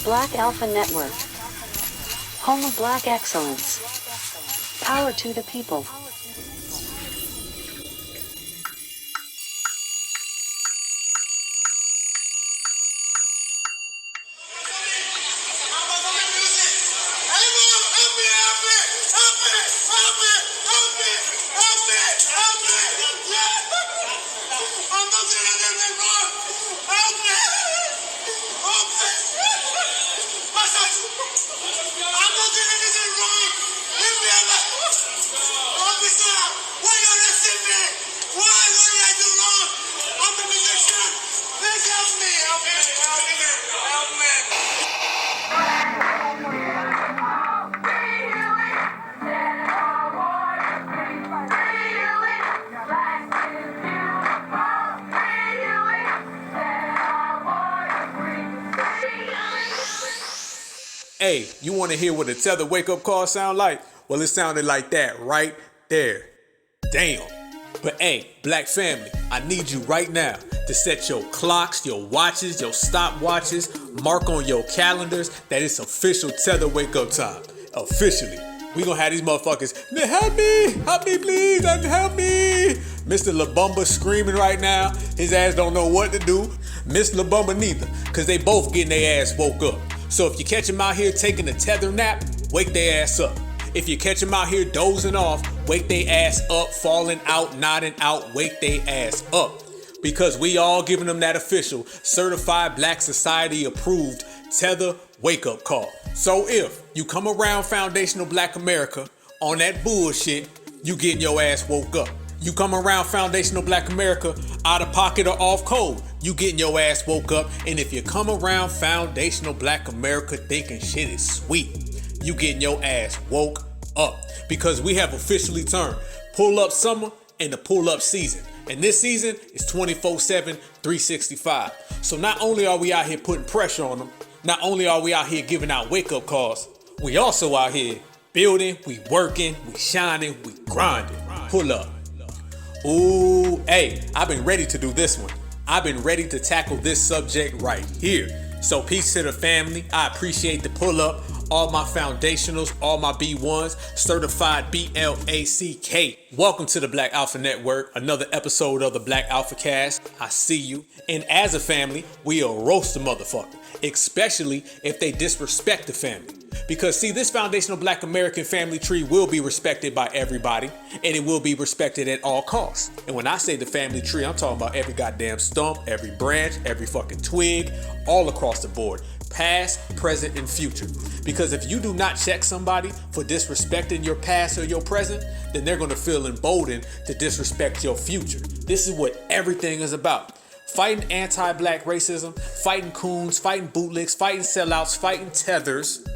Black Alpha Network. Home of Black excellence. Power to the people. Hey, you want to hear what a Tether wake-up call sound like? Well, it sounded like that right there. Damn. But hey, Black family, I need you right now to set your clocks, your watches, your stopwatches, mark on your calendars that it's official Tether wake-up time. Officially. We gonna have these motherfuckers, help me please, help me. Mr. LaBumba screaming right now. His ass don't know what to do. Miss LaBumba neither, cause they both getting their ass woke up. So if you catch them out here taking a tether nap, wake their ass up. If you catch them out here dozing off, wake their ass up, falling out, nodding out, wake their ass up. Because we all giving them that official, certified Black Society approved Tether wake up call. So if you come around Foundational Black America on that bullshit, you getting your ass woke up. You come around Foundational Black America out of pocket or off code, you getting your ass woke up. And if you come around Foundational Black America thinking shit is sweet, you getting your ass woke up. Because we have officially turned pull up summer into pull up season. And this season is 24/7, 365. So not only are we out here putting pressure on them, not only are we out here giving out wake up calls, we also out here building, we working, we shining, we grinding. Pull up. Ooh, hey, I've been ready to do this one. I've been ready to tackle this subject right here. So peace to the family. I appreciate the pull up. All my foundationals, all my B1s, certified BLACK. Welcome to the Black Alpha Network, another episode of the Black AlphaCast. I see you. And as a family, we'll roast a motherfucker, especially if they disrespect the family. Because see, this foundational Black American family tree will be respected by everybody, and it will be respected at all costs. And when I say the family tree, I'm talking about every goddamn stump, every branch, every fucking twig, all across the board. Past, present, and future. Because if you do not check somebody for disrespecting your past or your present, then they're going to feel emboldened to disrespect your future. This is what everything is about. Fighting anti-Black racism, fighting coons, fighting bootlicks, fighting sellouts, fighting tethers.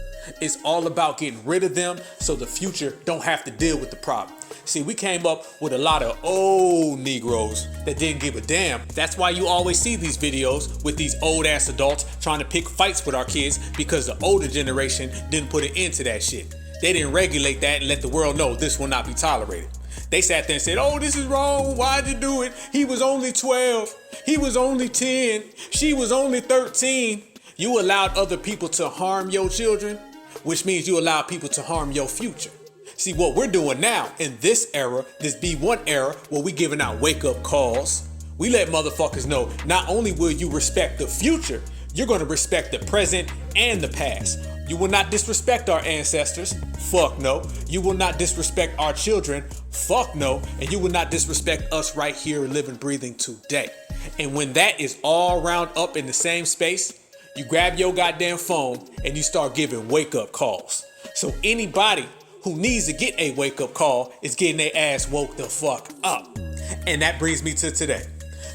It's all about getting rid of them so the future don't have to deal with the problem. See, we came up with a lot of old Negroes that didn't give a damn. That's why you always see these videos with these old ass adults trying to pick fights with our kids, because the older generation didn't put an end to that shit. They didn't regulate that and let the world know this will not be tolerated. They sat there and said, oh, this is wrong. Why'd you do it? He was only 12. He was only 10. She was only 13. You allowed other people to harm your children, which means you allow people to harm your future. See, what we're doing now in this era, this B1 era, where we giving out wake-up calls, we let motherfuckers know not only will you respect the future, you're going to respect the present and the past. You will not disrespect our ancestors. Fuck no. You will not disrespect our children. Fuck no. And you will not disrespect us right here living, breathing today. And when that is all round up in the same space, you grab your goddamn phone and you start giving wake-up calls. So anybody who needs to get a wake-up call is getting their ass woke the fuck up. And that brings me to today.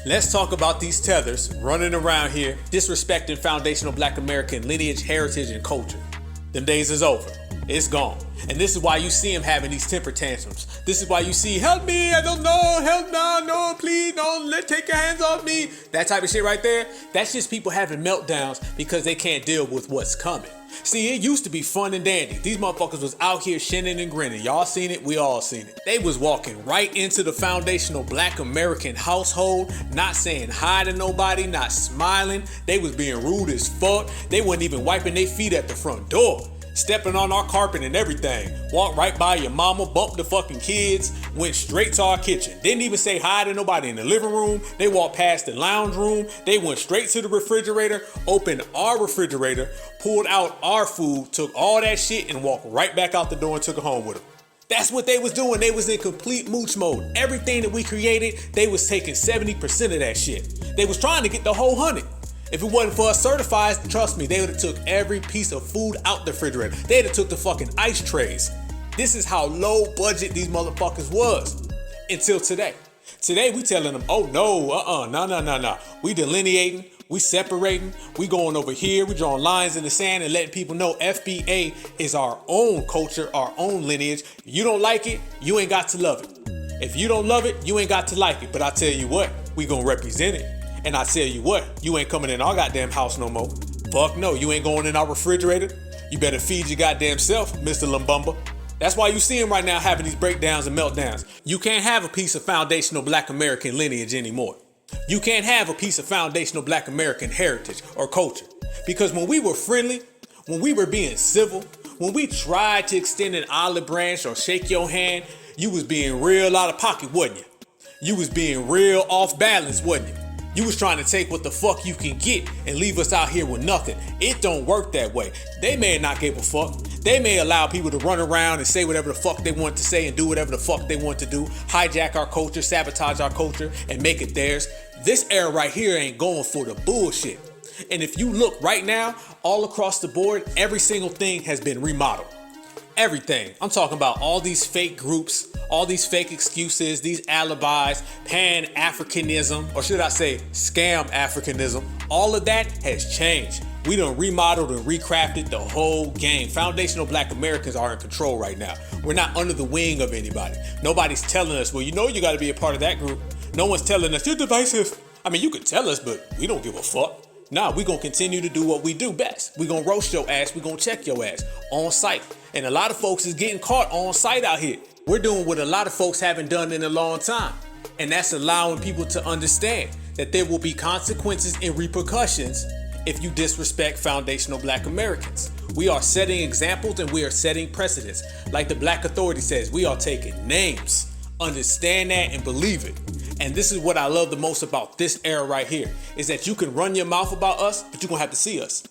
Let's talk about these tethers running around here disrespecting foundational Black American lineage, heritage, and culture. Them days is over. It's gone. And this is why you see him having these temper tantrums. This is why you see, help me, I don't know, help no, please, no, take your hands off me. That type of shit right there, that's just people having meltdowns because they can't deal with what's coming. See, it used to be fun and dandy. These motherfuckers was out here shinning and grinning. Y'all seen it, we all seen it. They was walking right into the foundational Black American household, not saying hi to nobody, not smiling. They was being rude as fuck. They wasn't even wiping their feet at the front door. Stepping on our carpet and everything. Walked right by your mama, bumped the fucking kids, went straight to our kitchen. Didn't even say hi to nobody in the living room. They walked past the lounge room. They went straight to the refrigerator, opened our refrigerator, pulled out our food, took all that shit and walked right back out the door and took it home with them. That's what they was doing. They was in complete mooch mode. Everything that we created, they was taking 70% of that shit. They was trying to get the whole 100. If it wasn't for us certifieds, trust me, they would have took every piece of food out the refrigerator. They'd have took the fucking ice trays. This is how low budget these motherfuckers was. Until today. Today we telling them, oh no, no. We delineating, we separating, we going over here, we drawing lines in the sand and letting people know FBA is our own culture, our own lineage. You don't like it, you ain't got to love it. If you don't love it, you ain't got to like it. But I tell you what, we gonna represent it. And I tell you what, you ain't coming in our goddamn house no more. Fuck no, you ain't going in our refrigerator. You better feed your goddamn self, Mr. Lumbumba. That's why you see him right now having these breakdowns and meltdowns. You can't have a piece of foundational Black American lineage anymore. You can't have a piece of foundational Black American heritage or culture. Because when we were friendly, when we were being civil, when we tried to extend an olive branch or shake your hand, you was being real out of pocket, wasn't you? You was being real off balance, wasn't you? You was trying to take what the fuck you can get and leave us out here with nothing. It don't work that way. They may not give a fuck. They may allow people to run around and say whatever the fuck they want to say and do whatever the fuck they want to do, hijack our culture, sabotage our culture, and make it theirs. This era right here ain't going for the bullshit. And if you look right now, all across the board, every single thing has been remodeled. Everything. I'm talking about all these fake groups, all these fake excuses, these alibis, Pan-Africanism, or should I say scam Africanism. All of that has changed. We done remodeled and recrafted the whole game. Foundational Black Americans are in control right now. We're not under the wing of anybody. Nobody's telling us, well, you know you got to be a part of that group. No one's telling us, you're divisive. I mean, you could tell us, but we don't give a fuck. Nah, we gonna continue to do what we do best. We gonna roast your ass, we gonna check your ass on site. And a lot of folks is getting caught on site out here. We're doing what a lot of folks haven't done in a long time. And that's allowing people to understand that there will be consequences and repercussions if you disrespect foundational Black Americans. We are setting examples and we are setting precedents. Like the Black Authority says, we are taking names. Understand that and believe it. And this is what I love the most about this era right here, is that you can run your mouth about us, but you're gonna have to see us.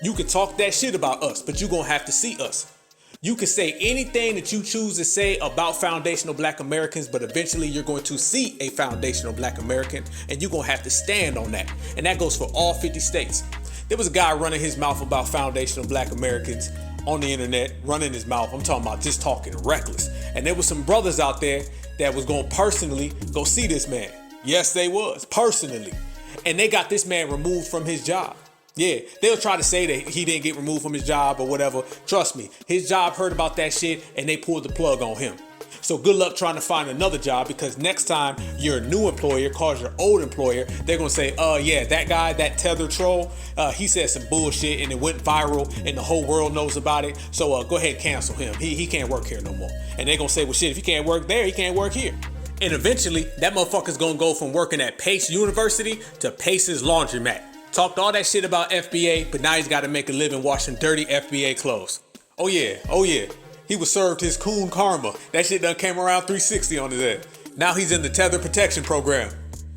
You can talk that shit about us, but you're gonna have to see us. You can say anything that you choose to say about foundational Black Americans, but eventually you're going to see a foundational Black American, and you're gonna have to stand on that. And that goes for all 50 states. There was a guy running his mouth about foundational Black Americans on the internet, running his mouth. I'm talking about just talking reckless. And there was some brothers out there that was going to personally go see this man. Yes, they was, personally. And they got this man removed from his job. Yeah, they'll try to say that he didn't get removed from his job or whatever. Trust me, his job heard about that shit and they pulled the plug on him. So good luck trying to find another job, because next time your new employer calls your old employer, they're going to say, yeah, that guy, that Tether troll, he said some bullshit and it went viral and the whole world knows about it. So go ahead and cancel him. He can't work here no more. And they're going to say, well, shit, if he can't work there, he can't work here. And eventually that motherfucker's going to go from working at Pace University to Pace's laundromat. Talked all that shit about FBA, but now he's got to make a living washing dirty FBA clothes. Oh yeah. He was served his coon karma. That shit done came around 360 on his head. Now he's in the Tether protection program.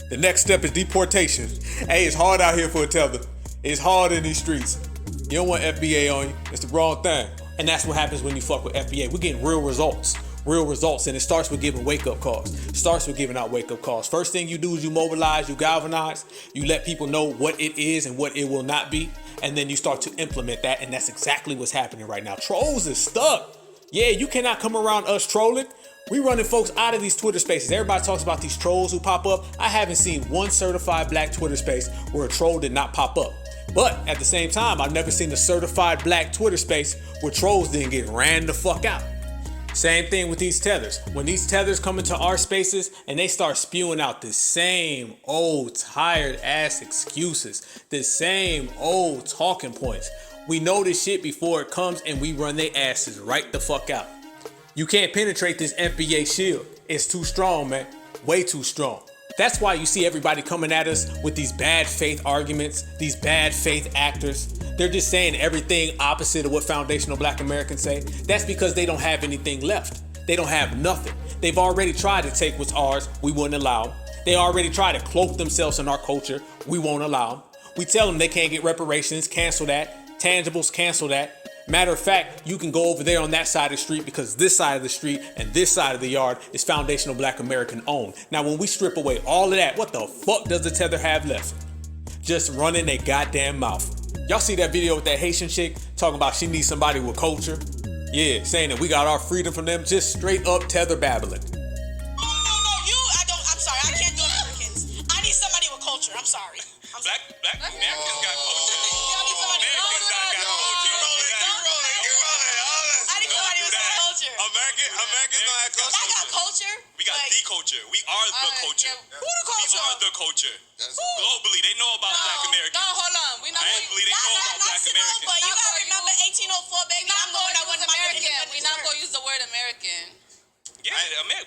The next step is deportation. Hey, it's hard out here for a tether. It's hard in these streets. You don't want FBA on you. It's the wrong thing. And that's what happens when you fuck with FBA. We're getting real results. And it starts with giving wake-up calls. It starts with giving out wake-up calls. First thing you do is you mobilize, you galvanize, you let people know what it is and what it will not be, and then you start to implement that, and that's exactly what's happening right now. Trolls is stuck. Yeah, you cannot come around us trolling. We running folks out of these Twitter spaces. Everybody talks about these trolls who pop up. I haven't seen one certified Black Twitter space where a troll did not pop up. But at the same time, I've never seen a certified black Twitter space where trolls didn't get ran the fuck out. Same thing with these tethers. When these tethers come into our spaces and they start spewing out the same old tired ass excuses, the same old talking points, we know this shit before it comes and we run their asses right the fuck out. You can't penetrate this FBA shield. It's too strong, man. Way too strong. That's why you see everybody coming at us with these bad faith arguments, these bad faith actors. They're just saying everything opposite of what foundational black Americans say. That's because they don't have anything left. They don't have nothing. They've already tried to take what's ours. We wouldn't allow them. They already tried to cloak themselves in our culture. We won't allow them. We tell them they can't get reparations. Cancel that. Tangibles, cancel that. Matter of fact, you can go over there on that side of the street because this side of the street and this side of the yard is foundational black American owned. Now, when we strip away all of that, what the fuck does the tether have left? Just running their goddamn mouth. Y'all see that video with that Haitian chick talking about she needs somebody with culture? Yeah, saying that we got our freedom from them, just straight up tether babbling. I'm sorry, I can't do Americans. I need somebody with culture, I'm sorry. Black Americans got culture. Americans don't have culture. I got culture. We got the culture. We are the culture. Who the culture? We are the culture. Globally, they know about black Americans. No, hold on. We not Globally, they know about black Americans. But you gotta remember 1804, baby. I'm the one that won American. We not gonna use the word American. Yeah,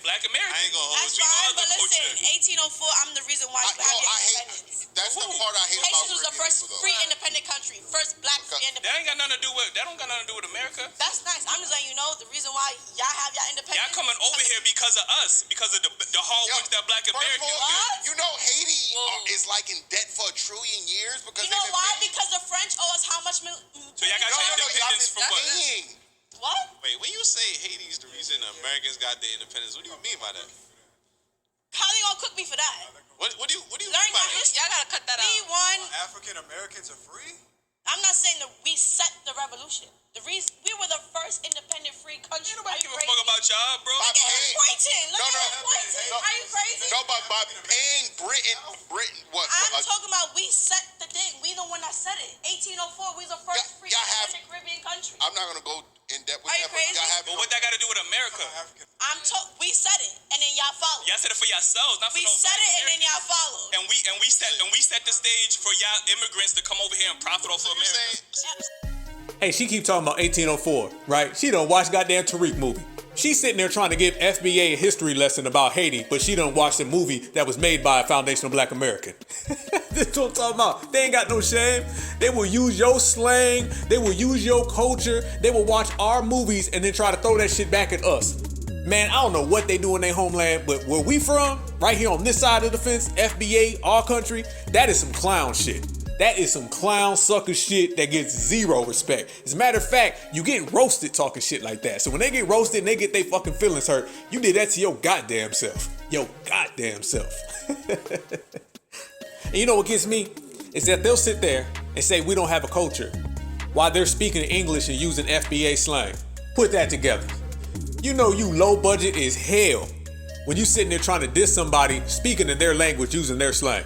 black Americans. I ain't gonna hold That's you. fine, but listen, 1804, I'm the reason why you have your independence. That's the part I hate about Haitians was the first people, though. free independent country. First black free That independent. ain't got nothing to do with. That don't got nothing to do with America. That's nice. I'm just letting you know the reason why y'all have your independence. Y'all coming over here because of us, because of the hard work that black Americans do. You know Haiti is like in debt for 1 trillion years because You know why? Because the French owe us how much? So y'all got your independence for what? What? Wait, when you say Haiti's the reason Americans got their independence, what do you mean by that? How they gonna cook me for that? What do you Learn mean by your that? history. Y'all gotta cut that We out. won. African Americans are free? I'm not saying that we set the revolution. The reason we were the first independent free country. Ain't nobody give a fuck about y'all, bro. Look at him pointing. Look at him pointing. Are you crazy? No, but by paying Britain, what? I'm talking about we set the thing. We the one that set it. 1804, we was the first free independent Caribbean country. I'm not gonna go in depth with Are you that, but crazy? y'all have. But what that got to do with America? We said it, and then y'all followed. Y'all said it for yourselves, not for We no said it, and then y'all followed. And we set the stage for y'all immigrants to come over here and profit off of America. Hey, she keep talking about 1804, right? She done watch goddamn Tariq movie. She's sitting there trying to give FBA a history lesson about Haiti, but she done watched a movie that was made by a foundational black American. This is what I'm talking about. They ain't got no shame. They will use your slang. They will use your culture. They will watch our movies and then try to throw that shit back at us. Man, I don't know what they do in their homeland, but where we from, right here on this side of the fence, FBA, our country, that is some clown shit. That is some clown sucker shit that gets zero respect. As a matter of fact, you get roasted talking shit like that. So when they get roasted and they get their fucking feelings hurt, you did that to your goddamn self. Your goddamn self. And you know what gets me? Is that they'll sit there and say we don't have a culture while they're speaking English and using FBA slang. Put that together. You know you low budget as hell when you sitting there trying to diss somebody speaking in their language using their slang.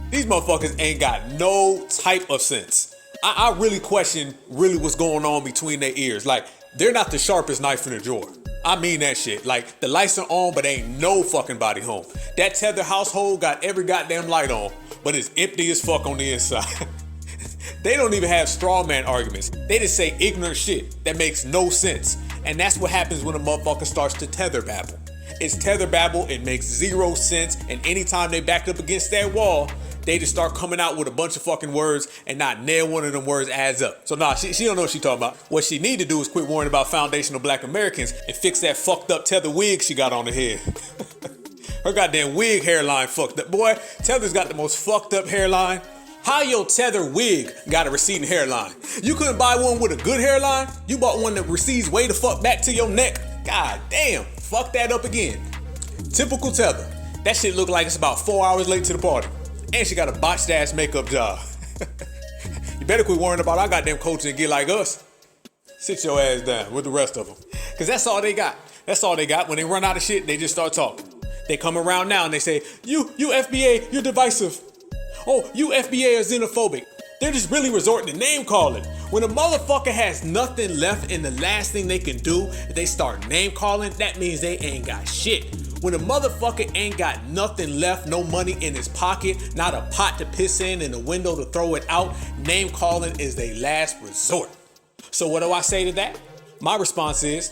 These motherfuckers ain't got no type of sense. I really question what's going on between their ears. Like, they're not the sharpest knife in the drawer. I mean that shit. Like, the lights are on, but ain't no fucking body home. That Tether household got every goddamn light on, but it's empty as fuck on the inside. They don't even have straw man arguments. They just say ignorant shit that makes no sense. And that's what happens when a motherfucker starts to tether babble. It's tether babble, it makes zero sense, and anytime they backed up against that wall, they just start coming out with a bunch of fucking words and not nail one of them words adds up. So nah, she don't know what she talking about. What she need to do is quit worrying about foundational black Americans and fix that fucked up tether wig she got on her head. Her goddamn wig hairline fucked up. Boy, Tether's got the most fucked up hairline. How your Tether wig got a receding hairline? You couldn't buy one with a good hairline? You bought one that recedes way the fuck back to your neck? God damn, fuck that up again. Typical Tether. That shit look like it's about 4 hours late to the party. And she got a botched ass makeup job. You better quit worrying about our goddamn culture and get like us. Sit your ass down with the rest of them. Cause that's all they got. That's all they got. When they run out of shit, they just start talking. They come around now and they say, you FBA, you're divisive. Oh, you FBA are xenophobic. They're just really resorting to name calling. When a motherfucker has nothing left and the last thing they can do is they start name calling, that means they ain't got shit. When a motherfucker ain't got nothing left, no money in his pocket, not a pot to piss in and a window to throw it out, name calling is their last resort. So what do I say to that? My response is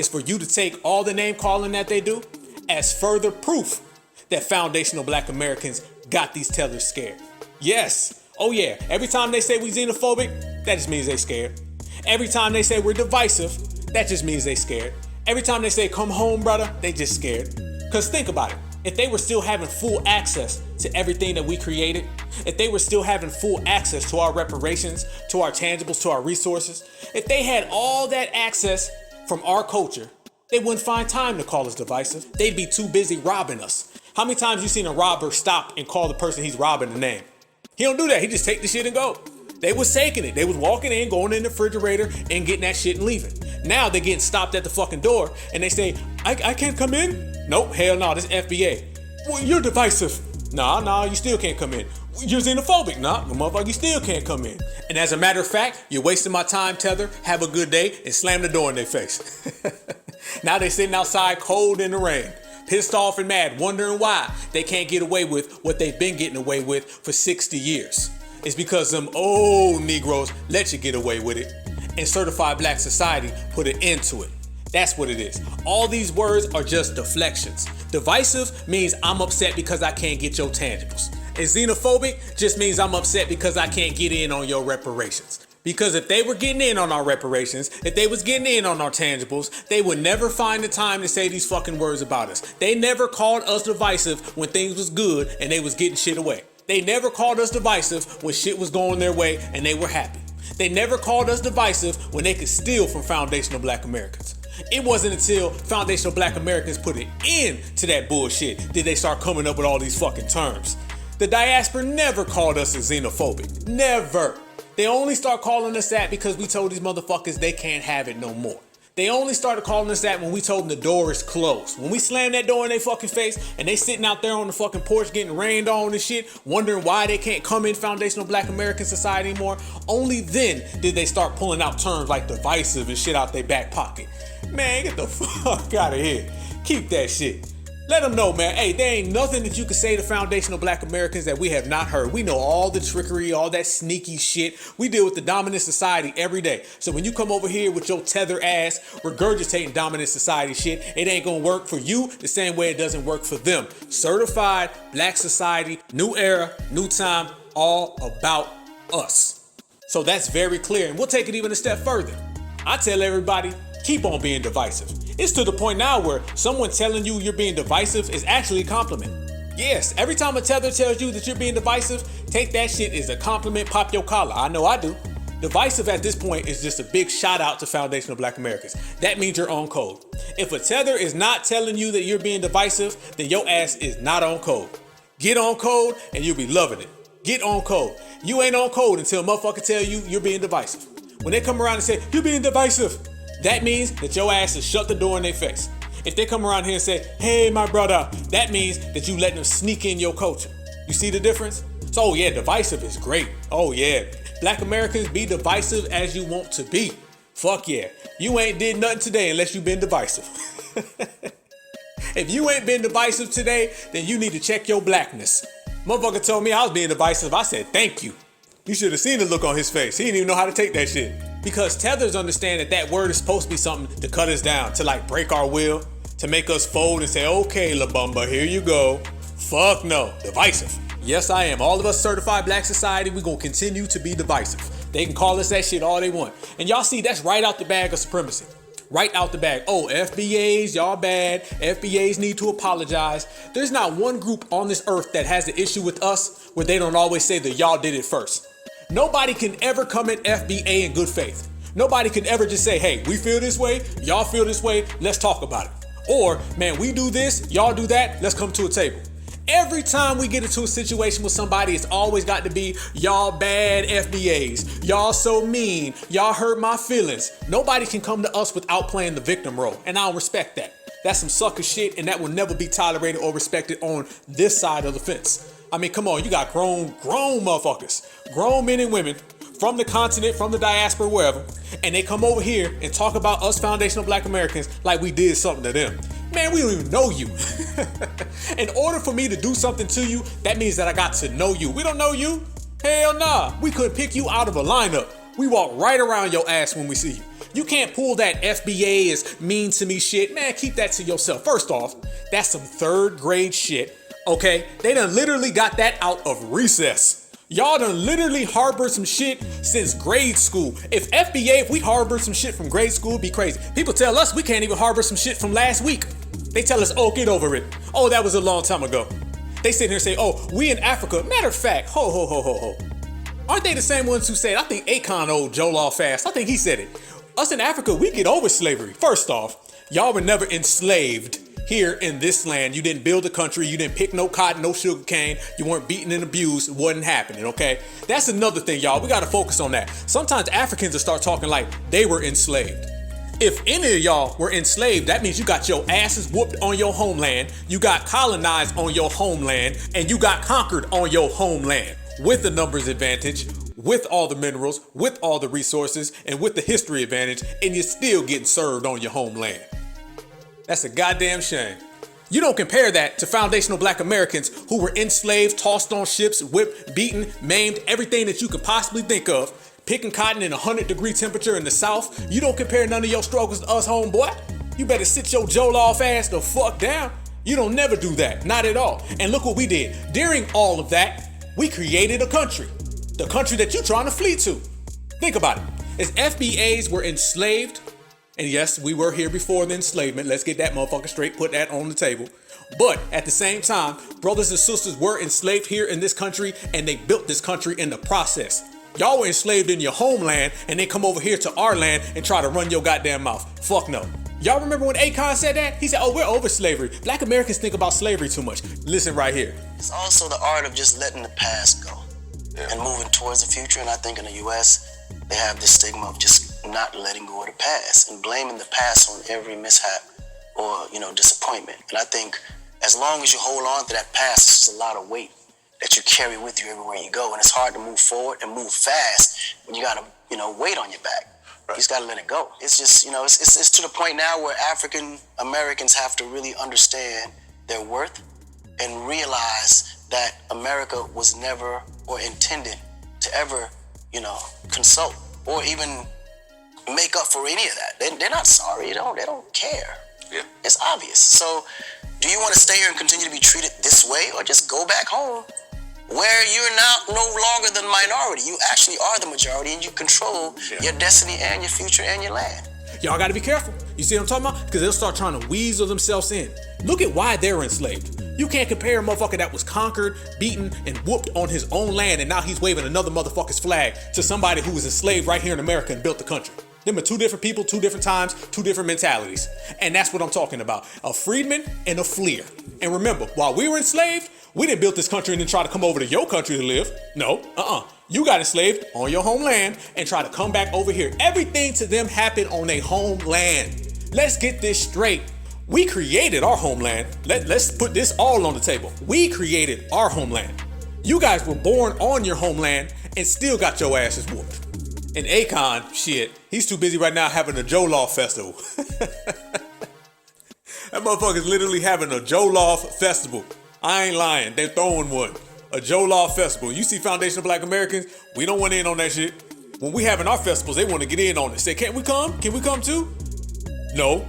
for you to take all the name calling that they do as further proof that foundational black Americans got these tethers scared. Yes. Oh yeah. Every time they say we xenophobic, that just means they scared. Every time they say we're divisive, that just means they scared. Every time they say come home, brother, they just scared. Cause think about it. If they were still having full access to everything that we created, if they were still having full access to our reparations, to our tangibles, to our resources, if they had all that access from our culture, they wouldn't find time to call us divisive. They'd be too busy robbing us. How many times you seen a robber stop and call the person he's robbing a name? He don't do that. He just take the shit and go. They was taking it. They was walking in, going in the refrigerator and getting that shit and leaving. Now they're getting stopped at the fucking door and they say, I can't come in? Nope, hell no, this FBA. Well, you're divisive. Nah, you still can't come in. You're xenophobic. Nah, motherfucker, you still can't come in. And as a matter of fact, you're wasting my time, Tether. Have a good day and slam the door in their face. Now they sitting outside cold in the rain, pissed off and mad, wondering why they can't get away with what they've been getting away with for 60 years. It's because them old Negroes let you get away with it and certified black society put an end to it. That's what it is. All these words are just deflections. Divisive means I'm upset because I can't get your tangibles. And xenophobic just means I'm upset because I can't get in on your reparations. Because if they were getting in on our reparations, if they was getting in on our tangibles, they would never find the time to say these fucking words about us. They never called us divisive when things was good and they was getting shit away. They never called us divisive when shit was going their way and they were happy. They never called us divisive when they could steal from foundational black Americans. It wasn't until foundational black Americans put an end to that bullshit did they start coming up with all these fucking terms. The diaspora never called us a xenophobic. Never. They only start calling us that because we told these motherfuckers they can't have it no more. They only started calling us that when we told them the door is closed. When we slammed that door in their fucking face and they sitting out there on the fucking porch getting rained on and shit, wondering why they can't come in foundational black American society anymore, only then did they start pulling out terms like divisive and shit out their back pocket. Man, get the fuck out of here. Keep that shit. Let them know, man. Hey, there ain't nothing that you can say to foundational black Americans that we have not heard. We know all the trickery, all that sneaky shit. We deal with the dominant society every day. So when you come over here with your tether ass regurgitating dominant society shit, it ain't gonna work for you the same way it doesn't work for them. Certified black society, new era, new time, all about us. So that's very clear. And we'll take it even a step further. I tell everybody, keep on being divisive. It's to the point now where someone telling you you're being divisive is actually a compliment. Yes, every time a tether tells you that you're being divisive, take that shit as a compliment, pop your collar. I know I do. Divisive at this point is just a big shout out to foundational black Americans. That means you're on code. If a tether is not telling you that you're being divisive, then your ass is not on code. Get on code and you'll be loving it. Get on code. You ain't on code until a motherfucker tell you you're being divisive. When they come around and say, you're being divisive, that means that your ass is shut the door in their face. If they come around here and say, hey, my brother, that means that you letting them sneak in your culture. You see the difference? So, oh yeah, divisive is great. Oh yeah, black Americans, be divisive as you want to be. Fuck yeah. You ain't did nothing today unless you been divisive. If you ain't been divisive today, then you need to check your blackness. Motherfucker told me I was being divisive. I said, thank you. You should have seen the look on his face. He didn't even know how to take that shit. Because tethers understand that that word is supposed to be something to cut us down, to like break our will, to make us fold and say, okay, La Bamba, here you go. Fuck no, divisive. Yes, I am. All of us certified black society, we gonna continue to be divisive. They can call us that shit all they want. And y'all see, that's right out the bag of supremacy. Right out the bag. Oh, FBAs, y'all bad. FBAs need to apologize. There's not one group on this earth that has an issue with us where they don't always say that y'all did it first. Nobody can ever come at FBA in good faith. Nobody can ever just say, hey, we feel this way, y'all feel this way, let's talk about it. Or, man, we do this, y'all do that, let's come to a table. Every time we get into a situation with somebody, it's always got to be, y'all bad FBAs, y'all so mean, y'all hurt my feelings. Nobody can come to us without playing the victim role, and I'll respect that. That's some sucker shit, and that will never be tolerated or respected on this side of the fence. I mean, come on, you got grown motherfuckers, grown men and women from the continent, from the diaspora, wherever, and they come over here and talk about us foundational black Americans like we did something to them. Man, we don't even know you. In order for me to do something to you, that means that I got to know you. We don't know you. Hell nah. We could pick you out of a lineup. We walk right around your ass when we see you. You can't pull that FBA is mean to me shit. Man, keep that to yourself. First off, that's some third grade shit, okay? They done literally got that out of recess. Y'all done literally harbored some shit since grade school. If we harbored some shit from grade school, it'd be crazy. People tell us we can't even harbor some shit from last week. They tell us, oh, get over it. Oh, that was a long time ago. They sit here and say, oh, we in Africa. Matter of fact, ho. Aren't they the same ones who said, I think Akon owed Joel fast. I think he said it. Us in Africa, we get over slavery. First off, y'all were never enslaved here in this land. You didn't build a country. You didn't pick no cotton, no sugar cane. You weren't beaten and abused. It wasn't happening, okay? That's another thing, y'all. We got to focus on that. Sometimes Africans will start talking like they were enslaved. If any of y'all were enslaved, that means you got your asses whooped on your homeland, you got colonized on your homeland, and you got conquered on your homeland with the numbers advantage, with all the minerals, with all the resources, and with the history advantage, and you're still getting served on your homeland. That's a goddamn shame. You don't compare that to foundational black Americans who were enslaved, tossed on ships, whipped, beaten, maimed, everything that you could possibly think of, picking cotton in 100-degree temperature in the South. You don't compare none of your struggles to us, homeboy. You better sit your Joel ass the fuck down. You don't never do that, not at all. And look what we did. During all of that, we created a country. The country that you're trying to flee to. Think about it. As FBAs were enslaved, and yes, we were here before the enslavement. Let's get that motherfucker straight, put that on the table. But at the same time, brothers and sisters were enslaved here in this country, and they built this country in the process. Y'all were enslaved in your homeland, and then come over here to our land and try to run your goddamn mouth. Fuck no. Y'all remember when Akon said that? He said, oh, we're over slavery. Black Americans think about slavery too much. Listen right here. It's also the art of just letting the past go and moving towards the future. And I think in the U.S., they have this stigma of just not letting go of the past and blaming the past on every mishap or, disappointment. And I think as long as you hold on to that past, it's just a lot of weight that you carry with you everywhere you go. And it's hard to move forward and move fast when you got to, weight on your back. Right. You just got to let it go. It's just, it's to the point now where African Americans have to really understand their worth and realize that America was never or intended to ever, consult or even make up for any of that. They're not sorry. They don't care. Yeah. It's obvious. So do you want to stay here and continue to be treated this way, or just go back home where you're now no longer the minority? You actually are the majority, and you control your destiny and your future and your land. Y'all got to be careful. You see what I'm talking about? Because they'll start trying to weasel themselves in. Look at why they're enslaved. You can't compare a motherfucker that was conquered, beaten, and whooped on his own land, and now he's waving another motherfucker's flag, to somebody who was enslaved right here in America and built the country. Them are two different people, two different times, two different mentalities. And that's what I'm talking about. A freedman and a fleer. And remember, while we were enslaved, we didn't build this country and then try to come over to your country to live. No, You got enslaved on your homeland and try to come back over here. Everything to them happened on their homeland. Let's get this straight. We created our homeland. Let's put this all on the table. We created our homeland. You guys were born on your homeland and still got your asses whooped. And Akon, shit, he's too busy right now having a Jolof festival. That motherfucker's literally having a Jolof festival. I ain't lying, they're throwing one. A Jolof festival. You see foundational black Americans, we don't want in on that shit. When we having our festivals, they want to get in on it. Say, can't we come? Can we come too? No.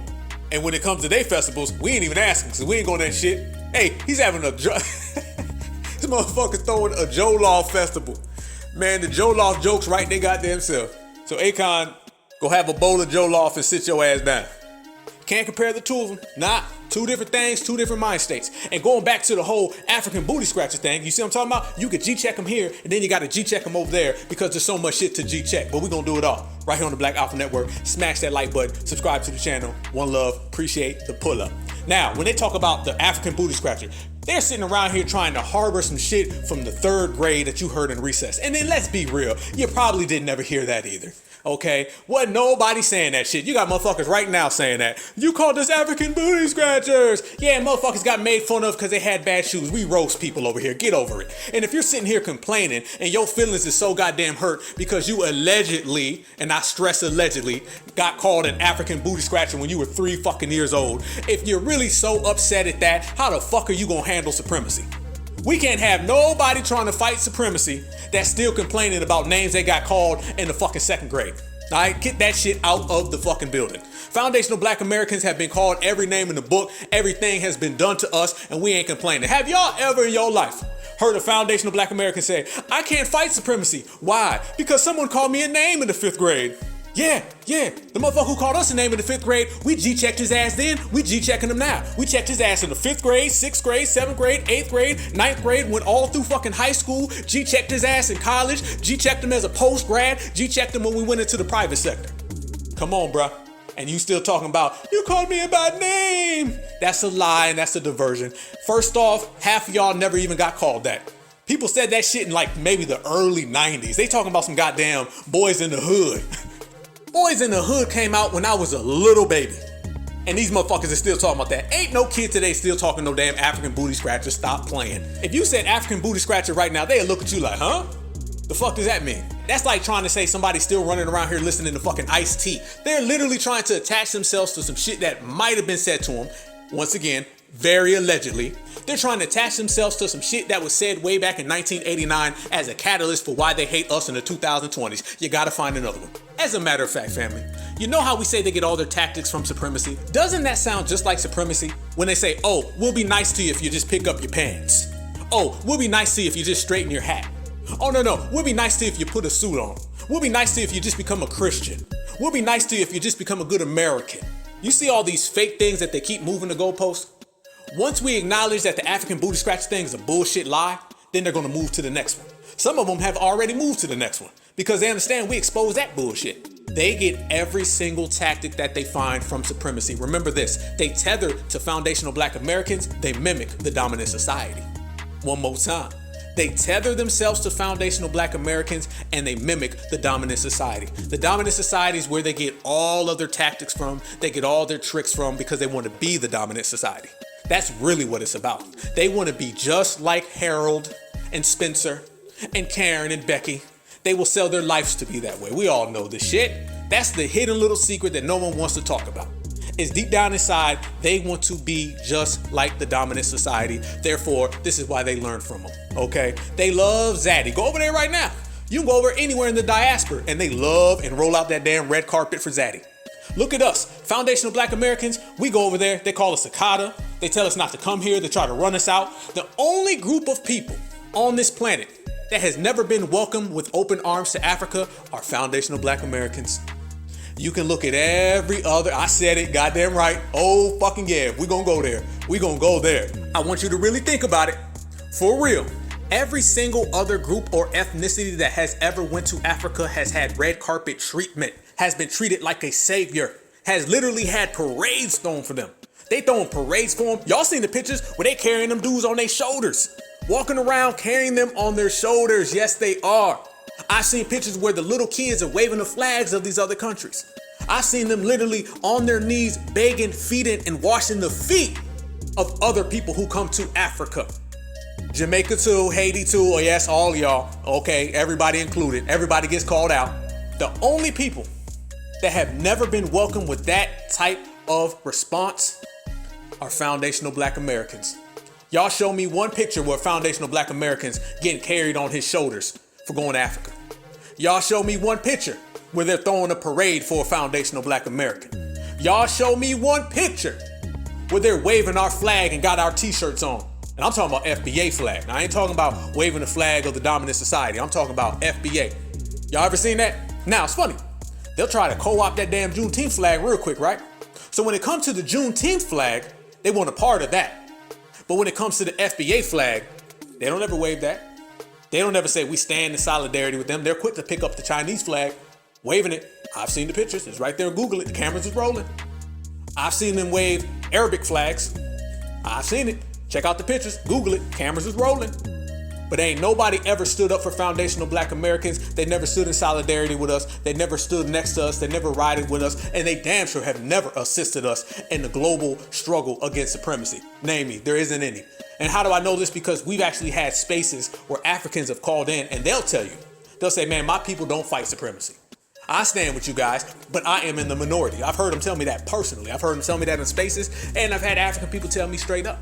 And when it comes to their festivals, we ain't even asking, because we ain't going to that shit. Hey, he's having this motherfucker's throwing a Jolof festival. Man, the Jolof jokes right they goddamn self. So Akon, go have a bowl of Jolof and sit your ass down. Can't compare the two of them. Nah, two different things, two different mind states. And going back to the whole African booty scratcher thing, you see what I'm talking about? You could G-check them here, and then you got to G-check them over there because there's so much shit to G-check. But we're going to do it all right here on the Black Alpha Network. Smash that like button, subscribe to the channel. One love, appreciate the pull-up. Now, when they talk about the African booty scratcher, they're sitting around here trying to harbor some shit from the third grade that you heard in recess. And then let's be real, you probably didn't ever hear that either. Okay, wasn't nobody saying that shit. You got motherfuckers right now saying that. You called us African booty scratchers. Yeah, motherfuckers got made fun of because they had bad shoes. We roast people over here. Get over it. And if you're sitting here complaining and your feelings is so goddamn hurt because you allegedly, and I stress allegedly, got called an African booty scratcher when you were 3 fucking years old, if you're really so upset at that, how the fuck are you gonna handle supremacy? We can't have nobody trying to fight supremacy that's still complaining about names they got called in the fucking 2nd grade. All right, get that shit out of the fucking building. Foundational Black Americans have been called every name in the book. Everything has been done to us, and we ain't complaining. Have y'all ever in your life heard a foundational Black American say, I can't fight supremacy? Why? Because someone called me a name in the 5th grade. Yeah. The motherfucker who called us a name in the 5th grade, we G-checked his ass then, we G-checking him now. We checked his ass in the 5th grade, 6th grade, 7th grade, 8th grade, 9th grade, went all through fucking high school, G-checked his ass in college, G-checked him as a post-grad, G-checked him when we went into the private sector. Come on, bruh. And you still talking about, you called me a bad name. That's a lie and that's a diversion. First off, half of y'all never even got called that. People said that shit in like maybe the early 90s. They talking about some goddamn Boys in the Hood. Boys in the Hood came out when I was a little baby. And these motherfuckers are still talking about that. Ain't no kid today still talking no damn African booty scratcher. Stop playing. If you said African booty scratcher right now, they'll look at you like, huh? The fuck does that mean? That's like trying to say somebody's still running around here listening to fucking Ice-T. They're literally trying to attach themselves to some shit that might have been said to them. Once again, very allegedly. They're trying to attach themselves to some shit that was said way back in 1989 as a catalyst for why they hate us in the 2020s. You gotta find another one. As a matter of fact, family, you know how we say they get all their tactics from supremacy? Doesn't that sound just like supremacy? When they say, oh, we'll be nice to you if you just pick up your pants. Oh, we'll be nice to you if you just straighten your hat. Oh, no, we'll be nice to you if you put a suit on. We'll be nice to you if you just become a Christian. We'll be nice to you if you just become a good American. You see all these fake things that they keep moving the goalposts? Once we acknowledge that the African booty scratch thing is a bullshit lie, then they're gonna move to the next one. Some of them have already moved to the next one because they understand we expose that bullshit. They get every single tactic that they find from supremacy. Remember this, they tether to foundational Black Americans, they mimic the dominant society. One more time. They tether themselves to foundational Black Americans and they mimic the dominant society. The dominant society is where they get all of their tactics from, they get all their tricks from because they want to be the dominant society. That's really what it's about. They want to be just like Harold and Spencer and Karen and Becky. They will sell their lives to be that way. We all know this shit. That's the hidden little secret that no one wants to talk about. It's deep down inside, they want to be just like the dominant society. Therefore, this is why they learn from them, okay? They love Zaddy. Go over there right now. You can go over anywhere in the diaspora and they love and roll out that damn red carpet for Zaddy. Look at us, foundational Black Americans. We go over there, they call us cicada. They tell us not to come here, they try to run us out. The only group of people on this planet that has never been welcomed with open arms to Africa are foundational Black Americans. You can look at every other, I said it, goddamn right. Oh, fucking yeah, we gonna go there. We gonna go there. I want you to really think about it. For real. Every single other group or ethnicity that has ever went to Africa has had red carpet treatment, has been treated like a savior, has literally had parades thrown for them. They throwing parades for them. Y'all seen the pictures where they carrying them dudes on their shoulders, walking around carrying them on their shoulders. Yes, they are. I've seen pictures where the little kids are waving the flags of these other countries. I've seen them literally on their knees begging, feeding, and washing the feet of other people who come to Africa. Jamaica too, Haiti too, oh yes, all y'all. Okay, everybody included. Everybody gets called out. The only people that have never been welcomed with that type of response are foundational Black Americans. Y'all show me one picture where foundational Black Americans getting carried on his shoulders for going to Africa. Y'all show me one picture where they're throwing a parade for a foundational Black American. Y'all show me one picture where they're waving our flag and got our t-shirts on. And I'm talking about FBA flag. Now, I ain't talking about waving the flag of the dominant society. I'm talking about FBA. Y'all ever seen that? Now, it's funny. They'll try to co-opt that damn Juneteenth flag real quick, right? So when it comes to the Juneteenth flag, they want a part of that. But when it comes to the FBA flag, they don't ever wave that. They don't ever say we stand in solidarity with them. They're quick to pick up the Chinese flag, waving it. I've seen the pictures. It's right there. Google it. The cameras is rolling. I've seen them wave Arabic flags. I've seen it. Check out the pictures. Google it. Cameras is rolling. But ain't nobody ever stood up for foundational black Americans. They never stood in solidarity with us. They never stood next to us. They never rided with us. And they damn sure have never assisted us in the global struggle against supremacy. Name me, there isn't any. And how do I know this? Because we've actually had spaces where Africans have called in and they'll tell you. They'll say, man, my people don't fight supremacy. I stand with you guys, but I am in the minority. I've heard them tell me that personally. I've heard them tell me that in spaces, and I've had African people tell me straight up.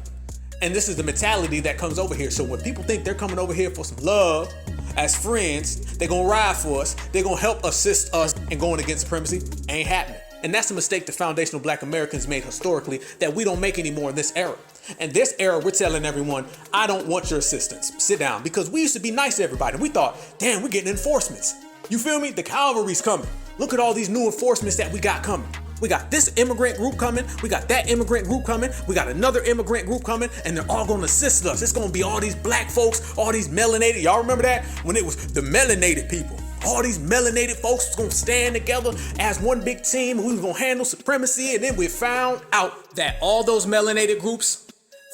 And this is the mentality that comes over here. So when people think they're coming over here for some love, as friends, they're gonna ride for us, they're gonna help assist us in going against supremacy, ain't happening. And that's a mistake the foundational black Americans made historically that we don't make anymore in this era. In this era, we're telling everyone, I don't want your assistance. Sit down. Because we used to be nice to everybody. We thought, damn, we're getting enforcements. You feel me? The cavalry's coming. Look at all these new enforcements that we got coming. We got this immigrant group coming. We got that immigrant group coming. We got another immigrant group coming, and they're all gonna assist us. It's gonna be all these black folks, all these melanated. Y'all remember that? When it was the melanated people. All these melanated folks was gonna stand together as one big team, and we was gonna handle supremacy, and then we found out that all those melanated groups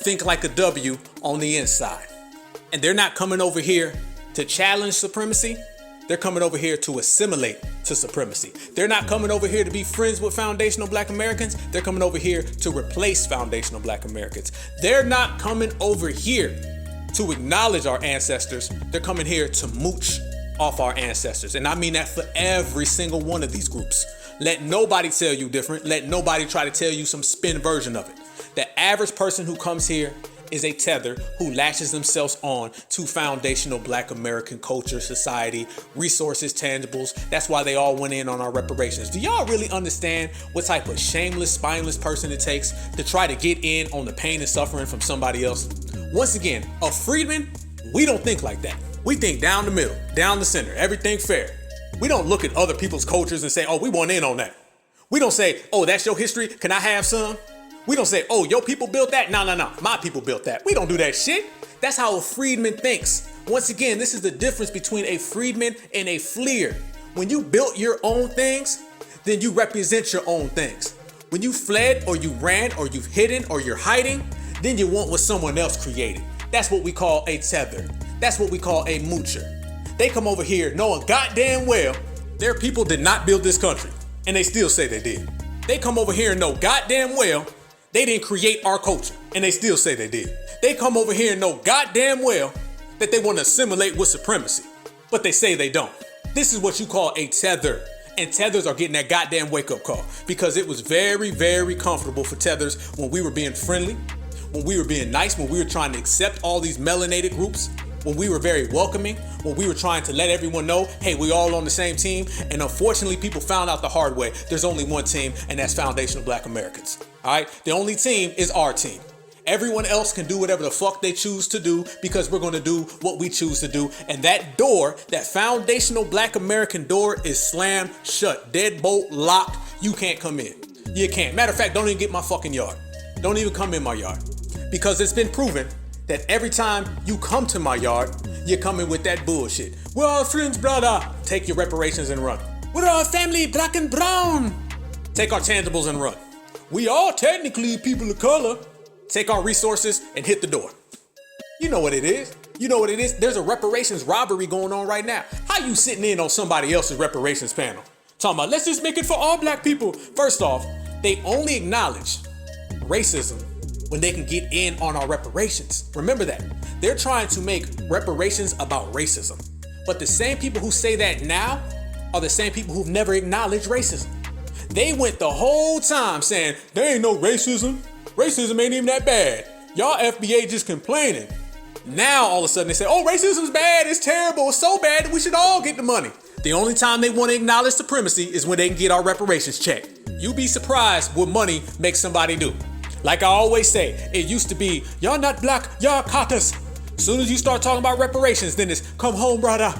think like a W on the inside. And they're not coming over here to challenge supremacy. They're coming over here to assimilate to supremacy. They're not coming over here to be friends with foundational black Americans. They're coming over here to replace foundational black Americans. They're not coming over here to acknowledge our ancestors. They're coming here to mooch off our ancestors. And I mean that for every single one of these groups. Let nobody tell you different. Let nobody try to tell you some spin version of it. The average person who comes here is a tether who latches themselves on to foundational black American culture, society, resources, tangibles. That's why they all went in on our reparations. Do y'all really understand what type of shameless, spineless person it takes to try to get in on the pain and suffering from somebody else? Once again, a freedman, we don't think like that. We think down the middle, down the center, everything fair. We don't look at other people's cultures and say, oh, we want in on that. We don't say, oh, that's your history, can I have some? We don't say, oh, your people built that. No, my people built that. We don't do that shit. That's how a freedman thinks. Once again, this is the difference between a freedman and a fleer. When you built your own things, then you represent your own things. When you fled or you ran or you've hidden or you're hiding, then you want what someone else created. That's what we call a tether. That's what we call a moocher. They come over here knowing goddamn well their people did not build this country, and they still say they did. They come over here and know goddamn well they didn't create our culture, and they still say they did. They come over here and know goddamn well that they want to assimilate with supremacy, but they say they don't. This is what you call a tether, and tethers are getting that goddamn wake-up call because it was very, very comfortable for tethers when we were being friendly, when we were being nice, when we were trying to accept all these melanated groups, when we were very welcoming, when we were trying to let everyone know, hey, we all on the same team. And unfortunately, people found out the hard way. There's only one team, and that's foundational black Americans. All right? The only team is our team. Everyone else can do whatever the fuck they choose to do because we're going to do what we choose to do. And that door, that foundational black American door is slammed shut, deadbolt, locked. You can't come in. You can't. Matter of fact, don't even get my fucking yard. Don't even come in my yard because it's been proven that every time you come to my yard, you're coming with that bullshit. We're all friends, brother. Take your reparations and run. We're all family, black and brown. Take our tangibles and run. We all technically people of color. Take our resources and hit the door. You know what it is. You know what it is. There's a reparations robbery going on right now. How you sitting in on somebody else's reparations panel? Talking about, let's just make it for all black people. First off, they only acknowledge racism when they can get in on our reparations. Remember that. They're trying to make reparations about racism. But the same people who say that now are the same people who've never acknowledged racism. They went the whole time saying, there ain't no racism. Racism ain't even that bad. Y'all FBA just complaining. Now all of a sudden they say, oh, racism's bad, it's terrible, it's so bad that we should all get the money. The only time they want to acknowledge supremacy is when they can get our reparations checked. You'd be surprised what money makes somebody do. Like I always say, it used to be, y'all not black, y'all caucus. As soon as you start talking about reparations, then it's, come home, brother.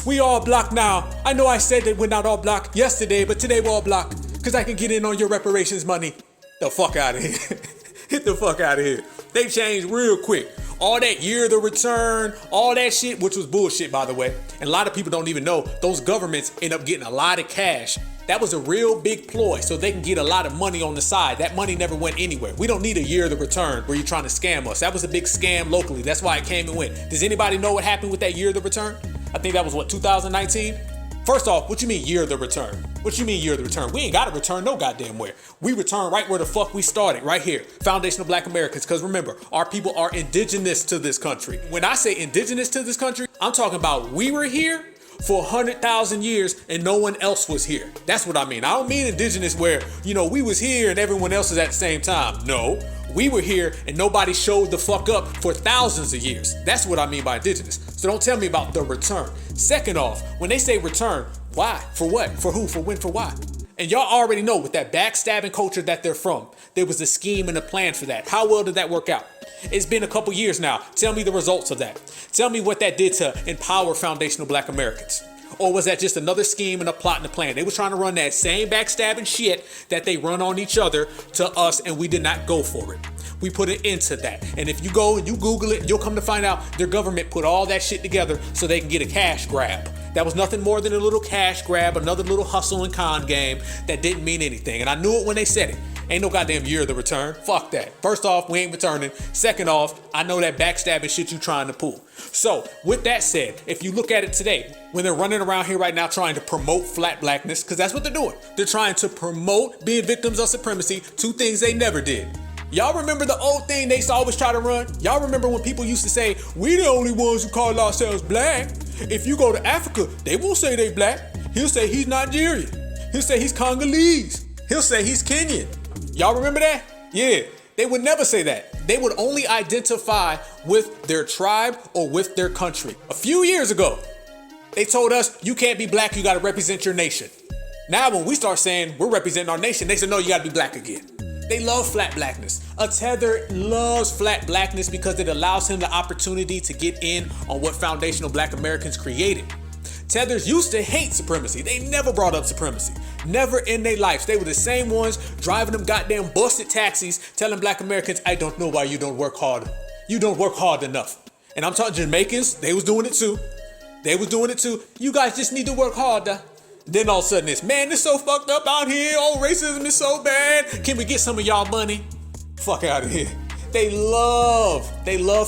We all black now. I know I said that we're not all black yesterday, but today we're all black. Because I can get in on your reparations money. The fuck out of here. Get the fuck out of here. They changed real quick. All that year of the return, all that shit, which was bullshit, by the way. And a lot of people don't even know those governments end up getting a lot of cash That was a real big ploy so they can get a lot of money on the side. That money never went anywhere. We don't need a year of the return where you're trying to scam us. That was a big scam locally. That's why it came and went. Does anybody know what happened with that year of the return? I think that was 2019? First off, what you mean year of the return? What you mean year of the return? We ain't got to return no goddamn where. We return right where the fuck we started, right here. Foundational Black Americans. Because remember, our people are indigenous to this country. When I say indigenous to this country, I'm talking about we were here for 100,000 years and no one else was here. That's what I mean. I don't mean indigenous where, we was here and everyone else was at the same time. No, we were here and nobody showed the fuck up for thousands of years. That's what I mean by indigenous. So don't tell me about the return. Second off, when they say return, why? For what? For who? For when? For why? And y'all already know with that backstabbing culture that they're from, there was a scheme and a plan for that. How well did that work out? It's been a couple years now. Tell me the results of that. Tell me what that did to empower foundational Black Americans. Or was that just another scheme and a plot and a plan? They were trying to run that same backstabbing shit that they run on each other to us, and we did not go for it. We put an end to that. And if you go and you Google it, you'll come to find out their government put all that shit together so they can get a cash grab. That was nothing more than a little cash grab, another little hustle and con game that didn't mean anything. And I knew it when they said it. Ain't no goddamn year of the return. Fuck that. First off, we ain't returning. Second off, I know that backstabbing shit you trying to pull. So, with that said, if you look at it today, when they're running around here right now trying to promote flat blackness, because that's what they're doing. They're trying to promote being victims of supremacy, two things they never did. Y'all remember the old thing they used to always try to run? Y'all remember when people used to say, we the only ones who call ourselves black? If you go to Africa, they won't say they black. He'll say he's Nigerian. He'll say he's Congolese. He'll say he's Kenyan. Y'all remember that? Yeah, they would never say that. They would only identify with their tribe or with their country. A few years ago, they told us, you can't be black, you gotta represent your nation. Now when we start saying we're representing our nation, they say, no, you gotta be black again. They love flat blackness. A Tether loves flat blackness because it allows him the opportunity to get in on what foundational Black Americans created. Tethers used to hate supremacy. They never brought up supremacy. Never in their lives. They were the same ones driving them goddamn busted taxis, telling Black Americans, I don't know why you don't work hard. You don't work hard enough. And I'm talking Jamaicans, they was doing it too. They was doing it too. You guys just need to work harder. Then all of a sudden it's, man, this so fucked up out here. Oh, racism is so bad. Can we get some of y'all money? Fuck out of here. They love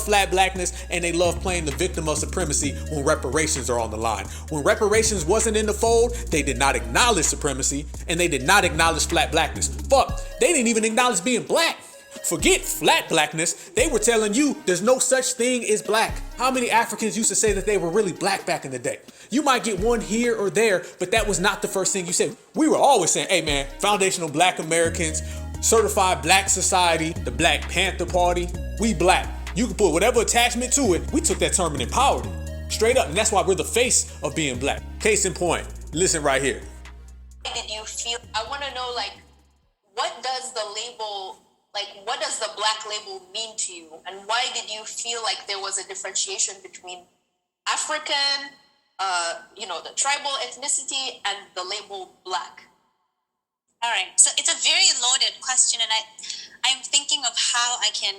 flat blackness, and they love playing the victim of supremacy when reparations are on the line. When reparations wasn't in the fold, they did not acknowledge supremacy, and they did not acknowledge flat blackness. Fuck, they didn't even acknowledge being black. Forget flat blackness, they were telling you there's no such thing as black. How many Africans used to say that they were really black back in the day? You might get one here or there, but that was not the first thing you said. We were always saying, hey man, foundational Black Americans, certified black society, the Black Panther Party, we black. You can put whatever attachment to it. We took that term and empowered it. Straight up, and that's why we're the face of being black. Case in point, listen right here. Did you feel, I want to know, like, what does the label, like, what does the black label mean to you? And why did you feel like there was a differentiation between African, the tribal ethnicity and the label black? All right, so it's a very loaded question, and I'm thinking of how I can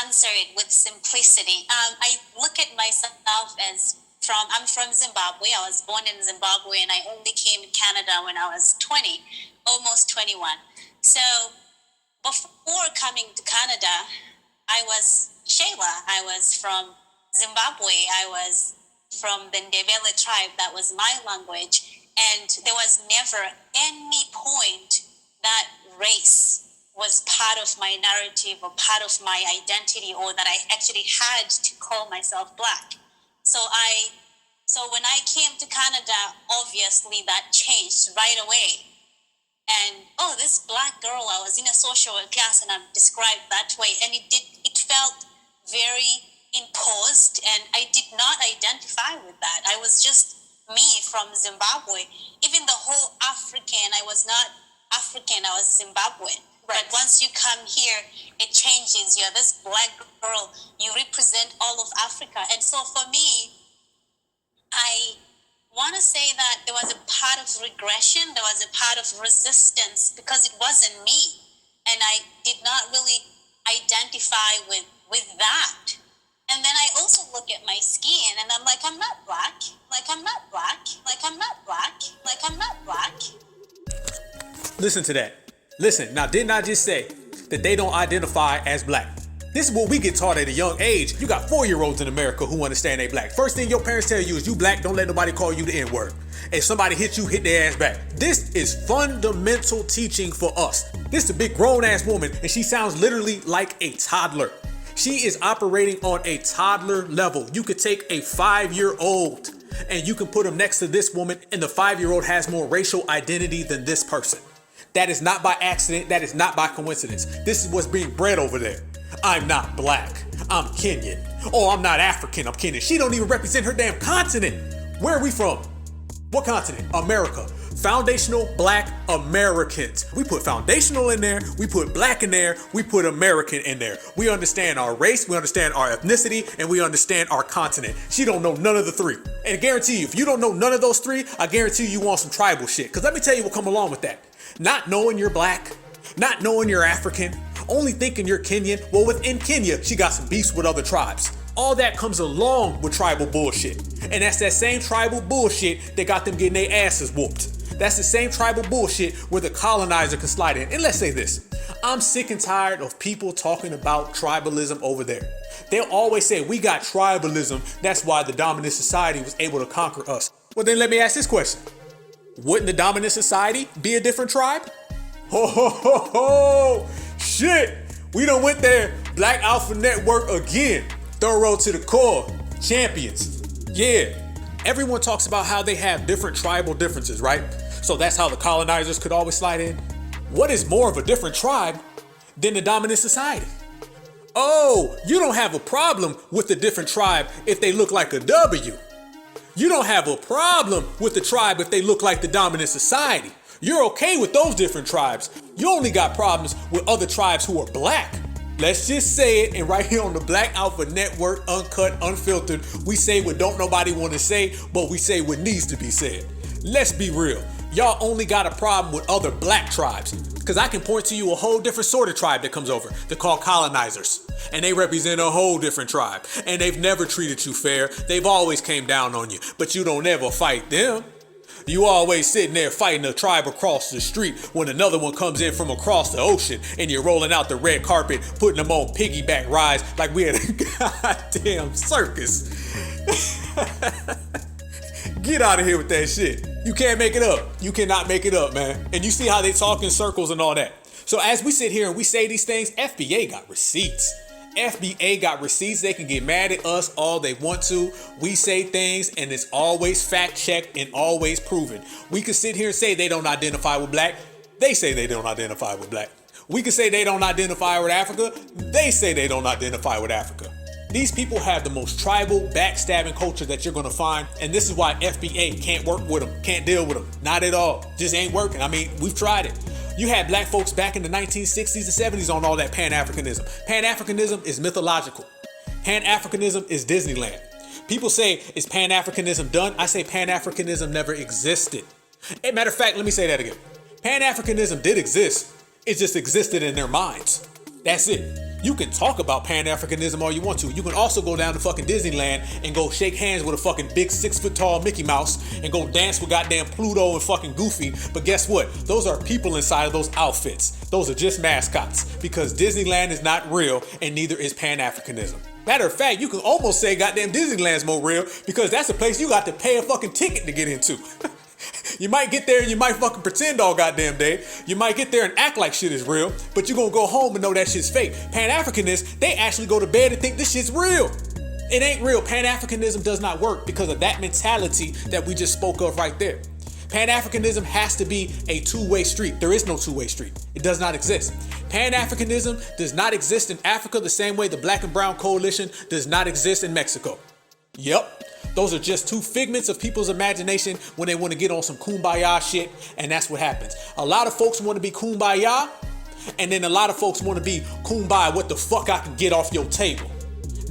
answer it with simplicity. I look at myself as I'm from Zimbabwe. I was born in Zimbabwe, and I only came to Canada when I was 20, almost 21. So before coming to Canada, I was Shayla. I was from Zimbabwe. I was from the Ndebele tribe. That was my language. And there was never any point that race was part of my narrative or part of my identity, or that I actually had to call myself black. So when I came to Canada, obviously that changed right away. And this black girl, I was in a social class and I'm described that way. And it felt very imposed, and I did not identify with that. I was just me from Zimbabwe. Even the whole African, I was not African, I was Zimbabwean. Right. But once you come here, it changes. You're this black girl, you represent all of Africa. And so for me, I want to say that there was a part of regression, there was a part of resistance, because it wasn't me. And I did not really identify with that. And then I also look at my skin and I'm like, I'm not black. Like, I'm not black. Like, I'm not black. Like, I'm not black. Listen to that. Listen, now didn't I just say that they don't identify as black? This is what we get taught at a young age. You got 4-year-olds in America who understand they black. First thing your parents tell you is you black, don't let nobody call you the N-word. If somebody hits you, hit their ass back. This is fundamental teaching for us. This is a big grown-ass woman, and she sounds literally like a toddler. She is operating on a toddler level. You could take a 5-year-old and you can put him next to this woman, and the 5-year-old has more racial identity than this person. That is not by accident. That is not by coincidence. This is what's being bred over there. I'm not black. I'm Kenyan. Oh, I'm not African. I'm Kenyan. She don't even represent her damn continent. Where are we from? What continent? America. Foundational black Americans. We put foundational in there. We put black in there. We put American in there. We understand our race. We understand our ethnicity. And we understand our continent. She don't know none of the three. And I guarantee you, if you don't know none of those three, I guarantee you want some tribal shit. Because let me tell you what come along with that. Not knowing you're black. Not knowing you're African. Only thinking you're Kenyan. Well, within Kenya, she got some beefs with other tribes. All that comes along with tribal bullshit. And that's that same tribal bullshit that got them getting their asses whooped. That's the same tribal bullshit where the colonizer can slide in. And let's say this. I'm sick and tired of people talking about tribalism over there. They'll always say, we got tribalism. That's why the dominant society was able to conquer us. Well, then let me ask this question. Wouldn't the dominant society be a different tribe? Ho, ho, ho, ho. Shit, we done went there. Black Alpha Network again. Thorough to the core. Champions. Yeah. Everyone talks about how they have different tribal differences, right? So that's how the colonizers could always slide in. What is more of a different tribe than the dominant society? Oh, you don't have a problem with the different tribe if they look like a W. You don't have a problem with the tribe if they look like the dominant society. You're okay with those different tribes. You only got problems with other tribes who are black. Let's just say it, and right here on the Black Alpha Network, uncut, unfiltered, we say what don't nobody want to say, but we say what needs to be said. Let's be real. Y'all only got a problem with other black tribes. Because I can point to you a whole different sort of tribe that comes over. They're called colonizers. And they represent a whole different tribe. And they've never treated you fair. They've always came down on you. But you don't ever fight them. You always sitting there fighting a tribe across the street when another one comes in from across the ocean and you're rolling out the red carpet, putting them on piggyback rides like we had a goddamn circus. Get out of here with that shit. You can't make it up. You cannot make it up, man. And you see how they talk in circles and all that. So as we sit here and we say these things, FBA got receipts. FBA got receipts. They can get mad at us all they want to. We say things and it's always fact checked and always proven. We can sit here and say they don't identify with black. They say they don't identify with black. We can say they don't identify with Africa. They say they don't identify with Africa. These people have the most tribal, backstabbing culture that you're gonna find, and this is why FBA can't work with them, can't deal with them, not at all. Just ain't working. I mean, we've tried it. You had black folks back in the 1960s and 70s on all that Pan-Africanism. Pan-Africanism is mythological. Pan-Africanism is Disneyland. People say, is Pan-Africanism done? I say Pan-Africanism never existed. As a matter of fact, let me say that again. Pan-Africanism did exist. It just existed in their minds. That's it. You can talk about Pan-Africanism all you want to. You can also go down to fucking Disneyland and go shake hands with a fucking big 6-foot-tall Mickey Mouse and go dance with goddamn Pluto and fucking Goofy. But guess what? Those are people inside of those outfits. Those are just mascots because Disneyland is not real and neither is Pan-Africanism. Matter of fact, you can almost say goddamn Disneyland's more real because that's a place you got to pay a fucking ticket to get into. You might get there and you might fucking pretend all goddamn day. You might get there and act like shit is real, but you're gonna go home and know that shit's fake. Pan-Africanists, they actually go to bed and think this shit's real. It ain't real. Pan-Africanism does not work because of that mentality that we just spoke of right there. Pan-Africanism has to be a two-way street. There is no two-way street. It does not exist. Pan-Africanism does not exist in Africa the same way the Black and Brown Coalition does not exist in Mexico. Yep. Those are just two figments of people's imagination when they want to get on some kumbaya shit, and that's what happens. A lot of folks want to be kumbaya, and then a lot of folks want to be kumbaya, what the fuck I can get off your table.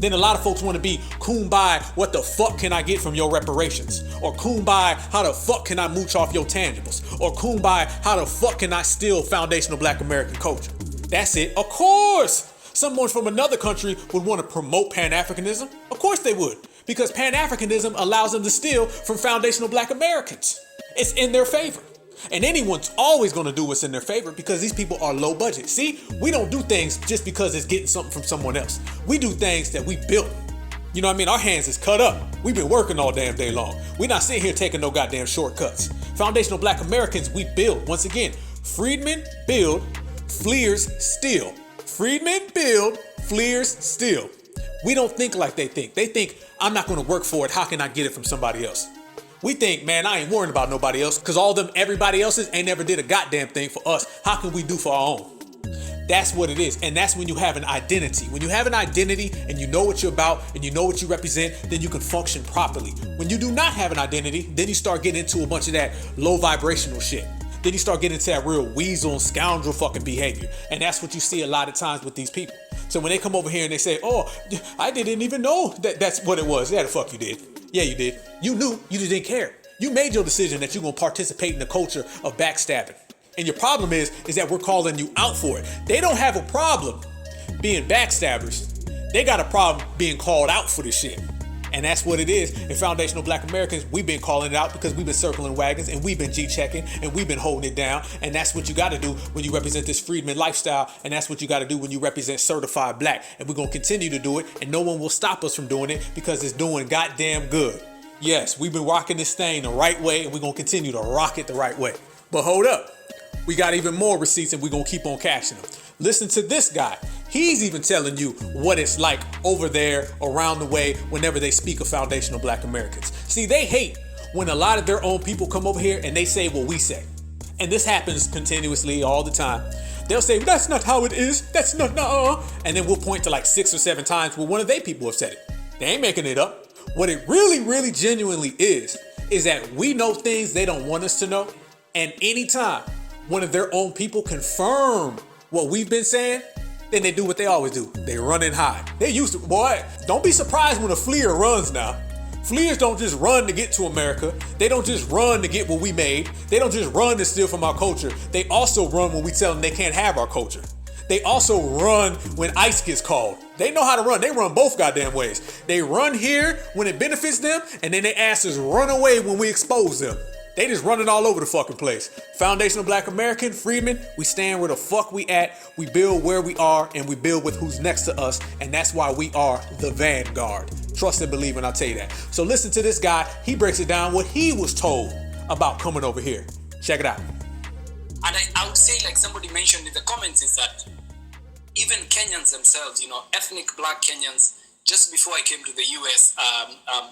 Then a lot of folks want to be kumbaya, what the fuck can I get from your reparations? Or kumbaya, how the fuck can I mooch off your tangibles? Or kumbaya, how the fuck can I steal foundational Black American culture? That's it. Of course, someone from another country would want to promote Pan-Africanism. Of course they would. Because Pan-Africanism allows them to steal from foundational Black Americans. It's in their favor. And anyone's always going to do what's in their favor because these people are low budget. See, we don't do things just because it's getting something from someone else. We do things that we built. You know what I mean? Our hands is cut up. We've been working all damn day long. We're not sitting here taking no goddamn shortcuts. Foundational Black Americans, we build. Once again, freedmen build, fleers steal. Freedmen build, fleers steal. We don't think like they think. They think, I'm not going to work for it. How can I get it from somebody else? We think, man, I ain't worrying about nobody else because everybody else's ain't never did a goddamn thing for us. How can we do for our own? That's what it is. And that's when you have an identity. When you have an identity and you know what you're about and you know what you represent, then you can function properly. When you do not have an identity, then you start getting into a bunch of that low vibrational shit. Then you start getting into that real weasel and scoundrel fucking behavior. And that's what you see a lot of times with these people. So when they come over here and they say, oh, I didn't even know that's what it was. Yeah, the fuck you did. Yeah, you did. You knew, you just didn't care. You made your decision that you're going to participate in the culture of backstabbing. And your problem is that we're calling you out for it. They don't have a problem being backstabbers. They got a problem being called out for this shit. And that's what it is. In Foundational Black Americans, we've been calling it out because we've been circling wagons and we've been G-checking and we've been holding it down. And that's what you got to do when you represent this freedman lifestyle. And that's what you got to do when you represent certified black. And we're going to continue to do it. And no one will stop us from doing it because it's doing goddamn good. Yes, we've been rocking this thing the right way and we're going to continue to rock it the right way. But hold up. We got even more receipts and we're going to keep on cashing them. Listen to this guy. He's even telling you what it's like over there around the way whenever they speak of Foundational Black Americans. See, they hate when a lot of their own people come over here and they say what we say. And this happens continuously all the time. They'll say, that's not how it is. That's not, And then we'll point to like 6 or 7 times where one of their people have said it. They ain't making it up. What it really, really genuinely is that we know things they don't want us to know. And anytime one of their own people confirm what we've been saying, then they do what they always do. They run and hide. They used to, boy, don't be surprised when a fleer runs now. Fleers don't just run to get to America. They don't just run to get what we made. They don't just run to steal from our culture. They also run when we tell them they can't have our culture. They also run when ICE gets called. They know how to run. They run both goddamn ways. They run here when it benefits them, and then they asses run away when we expose them. They just running all over the fucking place. Foundational Black American, freedmen, we stand where the fuck we at. We build where we are, and we build with who's next to us, and that's why we are the vanguard. Trust and believe, and I'll tell you that. So listen to this guy. He breaks it down what he was told about coming over here. Check it out. And I would say, like somebody mentioned in the comments, is that even Kenyans themselves, ethnic black Kenyans, just before I came to the US,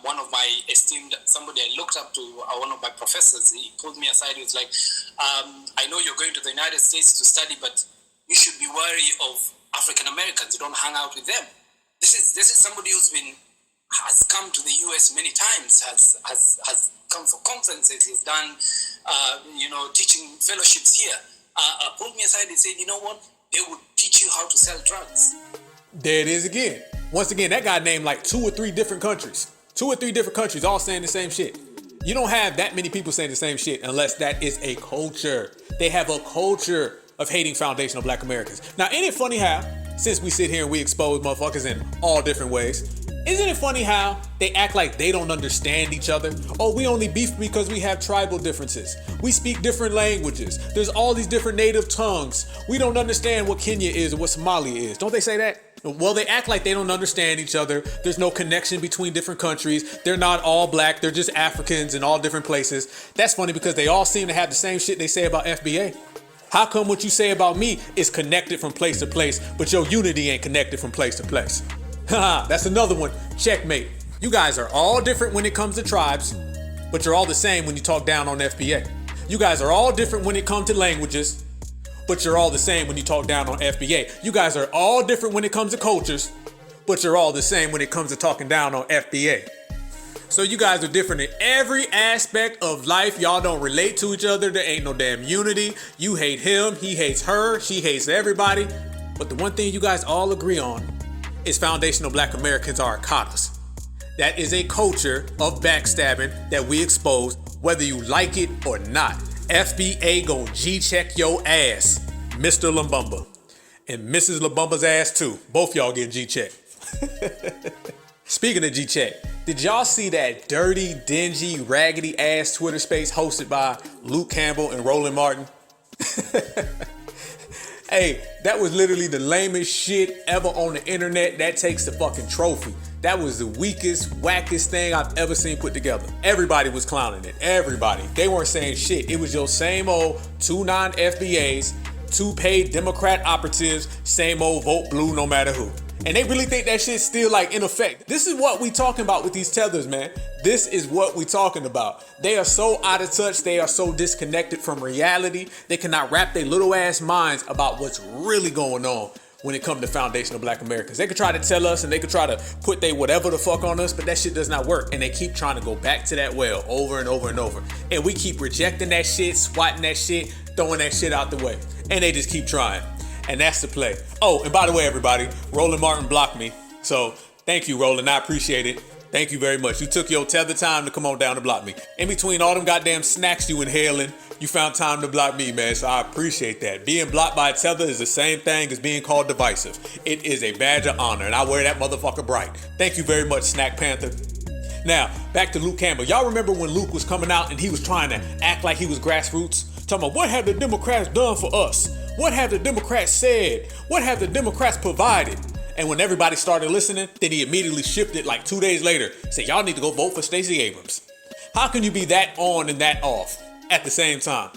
one of my esteemed, somebody I looked up to, one of my professors, he pulled me aside. He was like, I know you're going to the United States to study, but you should be wary of African Americans. You don't hang out with them. This is somebody has come to the US many times, has come for conferences, he's done, teaching fellowships here. Pulled me aside and said, you know what? They would teach you how to sell drugs. There it is again. Once again, that guy named like 2 or 3 different countries. 2 or 3 different countries all saying the same shit. You don't have that many people saying the same shit unless that is a culture. They have a culture of hating Foundational Black Americans. Now, ain't it funny how, since we sit here and we expose motherfuckers in all different ways, isn't it funny how they act like they don't understand each other? Oh, we only beef because we have tribal differences. We speak different languages. There's all these different native tongues. We don't understand what Kenya is or what Somalia is. Don't they say that? Well, they act like they don't understand each other. There's no connection between different countries. They're not all black. They're just Africans in all different places. That's funny because they all seem to have the same shit they say about FBA. How come what you say about me is connected from place to place, but your unity ain't connected from place to place? Haha, that's another one. Checkmate. You guys are all different when it comes to tribes, but you're all the same when you talk down on FBA. You guys are all different when it comes to languages, but you're all the same when you talk down on FBA. You guys are all different when it comes to cultures, but you're all the same when it comes to talking down on FBA. So you guys are different in every aspect of life. Y'all don't relate to each other. There ain't no damn unity. You hate him, he hates her, she hates everybody. But the one thing you guys all agree on is Foundational Black Americans are Akatas. That is a culture of backstabbing that we expose, whether you like it or not. FBA gon' G-check your ass, Mr. Lumbumba. And Mrs. Lumbumba's ass too. Both y'all get G-checked. Speaking of G-Check, did y'all see that dirty, dingy, raggedy ass Twitter space hosted by Luke Campbell and Roland Martin? Hey, that was literally the lamest shit ever on the internet. That takes the fucking trophy. That was the weakest, wackest thing I've ever seen put together. Everybody was clowning it. Everybody. They weren't saying shit. It was your same old 2 non-FBAs, 2 paid Democrat operatives, same old vote blue no matter who. And they really think that shit's still like in effect. This is what we talking about with these tethers, man. This is what we talking about. They are so out of touch. They are so disconnected from reality. They cannot wrap their little ass minds about what's really going on when it comes to foundational Black Americans. They could try to tell us and they could try to put they whatever the fuck on us, but that shit does not work. And they keep trying to go back to that well over and over and over. And we keep rejecting that shit, swatting that shit, throwing that shit out the way. And they just keep trying. And that's the play. Oh, and by the way, everybody, Roland Martin blocked me. So thank you, Roland. I appreciate it. Thank you very much. You took your tether time to come on down to block me. In between all them goddamn snacks you inhaling, you found time to block me, man. So I appreciate that. Being blocked by a tether is the same thing as being called divisive. It is a badge of honor, and I wear that motherfucker bright. Thank you very much, Snack Panther. Now, back to Luke Campbell. Y'all remember when Luke was coming out and he was trying to act like he was grassroots? Talking about, what have the Democrats done for us? What have the Democrats said? What have the Democrats provided? And when everybody started listening, then he immediately shifted like 2 days later. Said, y'all need to go vote for Stacey Abrams. How can you be that on and that off at the same time?